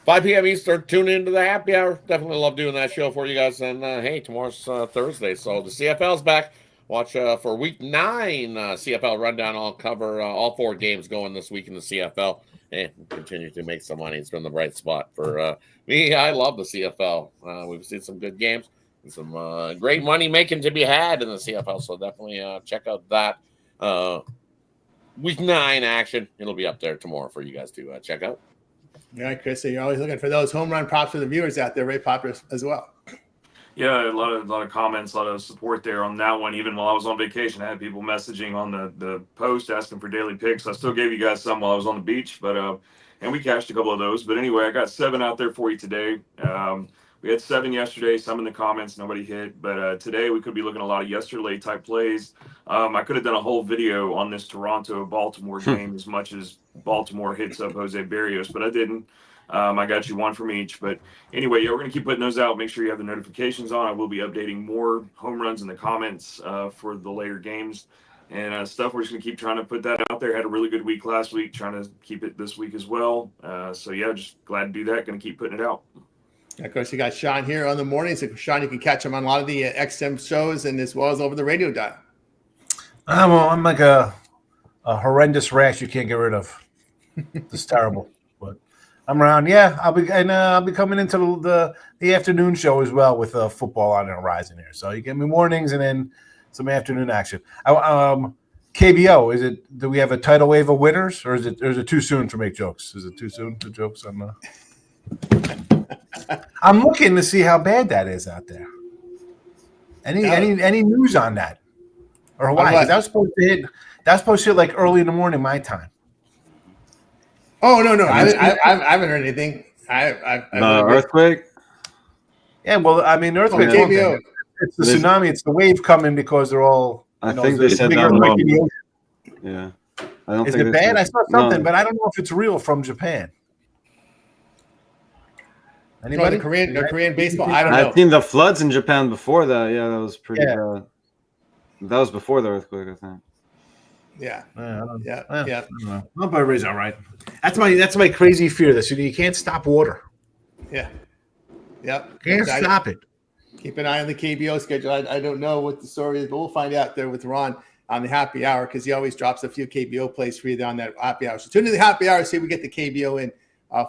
5 p.m. Eastern, tune into the happy hour. Definitely love doing that show for you guys. And hey, tomorrow's Thursday, so the CFL's back. Watch for week 9 CFL rundown. I'll cover all 4 games going this week in the CFL and continue to make some money. It's been the right spot for me. I love the CFL. We've seen some good games and some great money making to be had in the CFL. So definitely check out that week 9 action. It'll be up there tomorrow for you guys to check out. All right, Chris. So you're always looking for those home run props for the viewers out there. Very popular as well. Yeah, a lot of comments, a lot of support there on that one. Even while I was on vacation, I had people messaging on the post asking for daily picks. I still gave you guys some while I was on the beach, but and we cashed a couple of those. But anyway, I got 7 out there for you today. We had 7 yesterday, some in the comments, nobody hit. But today we could be looking at a lot of yesterday type plays. I could have done a whole video on this Toronto-Baltimore game as much as Baltimore hits up Jose Barrios, but I didn't. I got you one from each. But anyway, yeah, we're going to keep putting those out. Make sure you have the notifications on. I will be updating more home runs in the comments for the later games. and stuff. We're just gonna keep trying to put that out there. Had a really good week last week, trying to keep it this week as well. So yeah, just glad to do that. Gonna keep putting it out. Of course, you got Sean here on the mornings. So Sean, you can catch him on a lot of the XM shows and as well as over the radio dial. Well, I'm like a horrendous rash you can't get rid of. It's terrible, but I'm around. Yeah, I'll be coming into the afternoon show as well with football on the horizon here. So you get me mornings and then some afternoon action. KBO, do we have a tidal wave of winners, or is it too soon to make jokes? Is it too soon to jokes on the? I'm looking to see how bad that is out there. Any news on that, or Hawaii? Because that was supposed to hit. That's supposed to hit like early in the morning my time. Oh no, I haven't heard anything. Earthquake. Yeah, well, I mean, earthquake. KBO. It's the tsunami. It's the wave coming because they're all. I think they said that earthquake in the ocean. Yeah. I don't Is think it bad? I saw something, but I don't know if it's real from Japan. Anybody? The Korean baseball. I don't know. I've seen the floods in Japan before that. Yeah, that was pretty bad. That was before the earthquake, I think. Yeah. Yeah. I don't know. Hope everybody's all right. That's my crazy fear. This you can't stop water. Yeah. Yep. Can't stop it. Keep an eye on the KBO schedule. I don't know what the story is, but we'll find out there with Ron on the happy hour because he always drops a few KBO plays for you on that happy hour. So tune in to the happy hour, see if we get the KBO in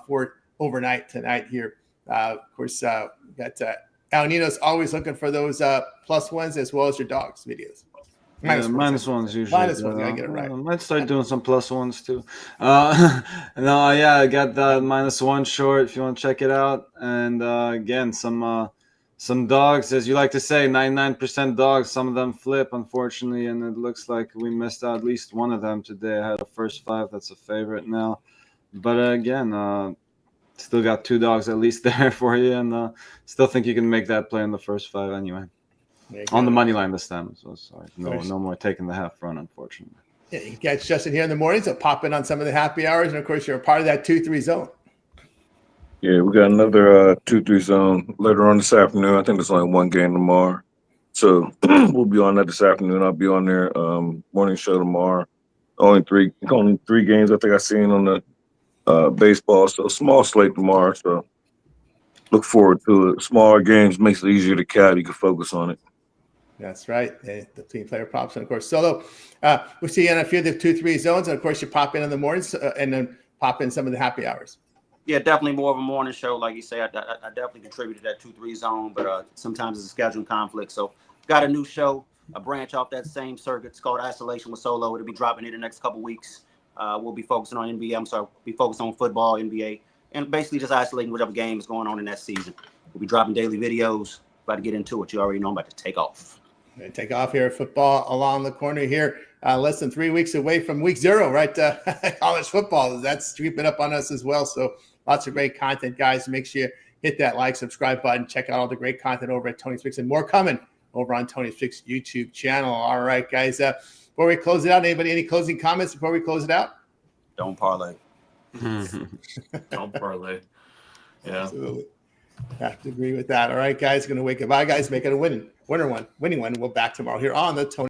for overnight tonight here. Of course, we got Al Nino's always looking for those plus ones as well as your dogs videos. Minus ones usually. Minus ones, I get it right. I might start doing some plus ones too. I got the -1 short if you want to check it out. And again, some dogs, as you like to say, 99% dogs. Some of them flip, unfortunately, and it looks like we missed out at least one of them today. I had a first 5 that's a favorite now, but again, still got 2 dogs at least there for you, and still think you can make that play in the first 5 anyway. On the money line this time. So sorry, no more taking the half run, unfortunately. Yeah, you can catch Justin here in the morning, so pop in on some of the happy hours, and of course, you're a part of that 2-3 zone. Yeah, we got another 2-3 zone later on this afternoon. I think there's only one game tomorrow. So we'll be on that this afternoon. I'll be on there morning show tomorrow. Only three games I think I've seen on the baseball. So small slate tomorrow. So look forward to it. Smaller games makes it easier to count. You can focus on it. That's right. The team player props, and of course, solo. We'll see you in a few of the 2-3 zones, and of course, you pop in the mornings and then pop in some of the happy hours. Yeah, definitely more of a morning show. Like you say, I definitely contributed to that 2-3 zone, but sometimes it's a scheduling conflict. So got a new show, a branch off that same circuit. It's called Isolation with Solo. It'll be dropping in the next couple weeks. We'll be focusing on NBA. Be focused on football, NBA, and basically just isolating whatever game is going on in that season. We'll be dropping daily videos. About to get into it. You already know I'm about to take off. We're gonna take off here. Football along the corner here. Less than 3 weeks away from week 0, right? College football. That's creeping up on us as well. So lots of great content, guys. Make sure you hit that like, subscribe button. Check out all the great content over at Tony's Fix and more coming over on Tony's Fix YouTube channel. All right, guys. Before we close it out, any closing comments before we close it out? Don't parlay. Don't parlay. Yeah. Absolutely. Have to agree with that. All right, guys. Going to wake up. Bye, guys. Make it a winning one. We'll back tomorrow here on the Tony.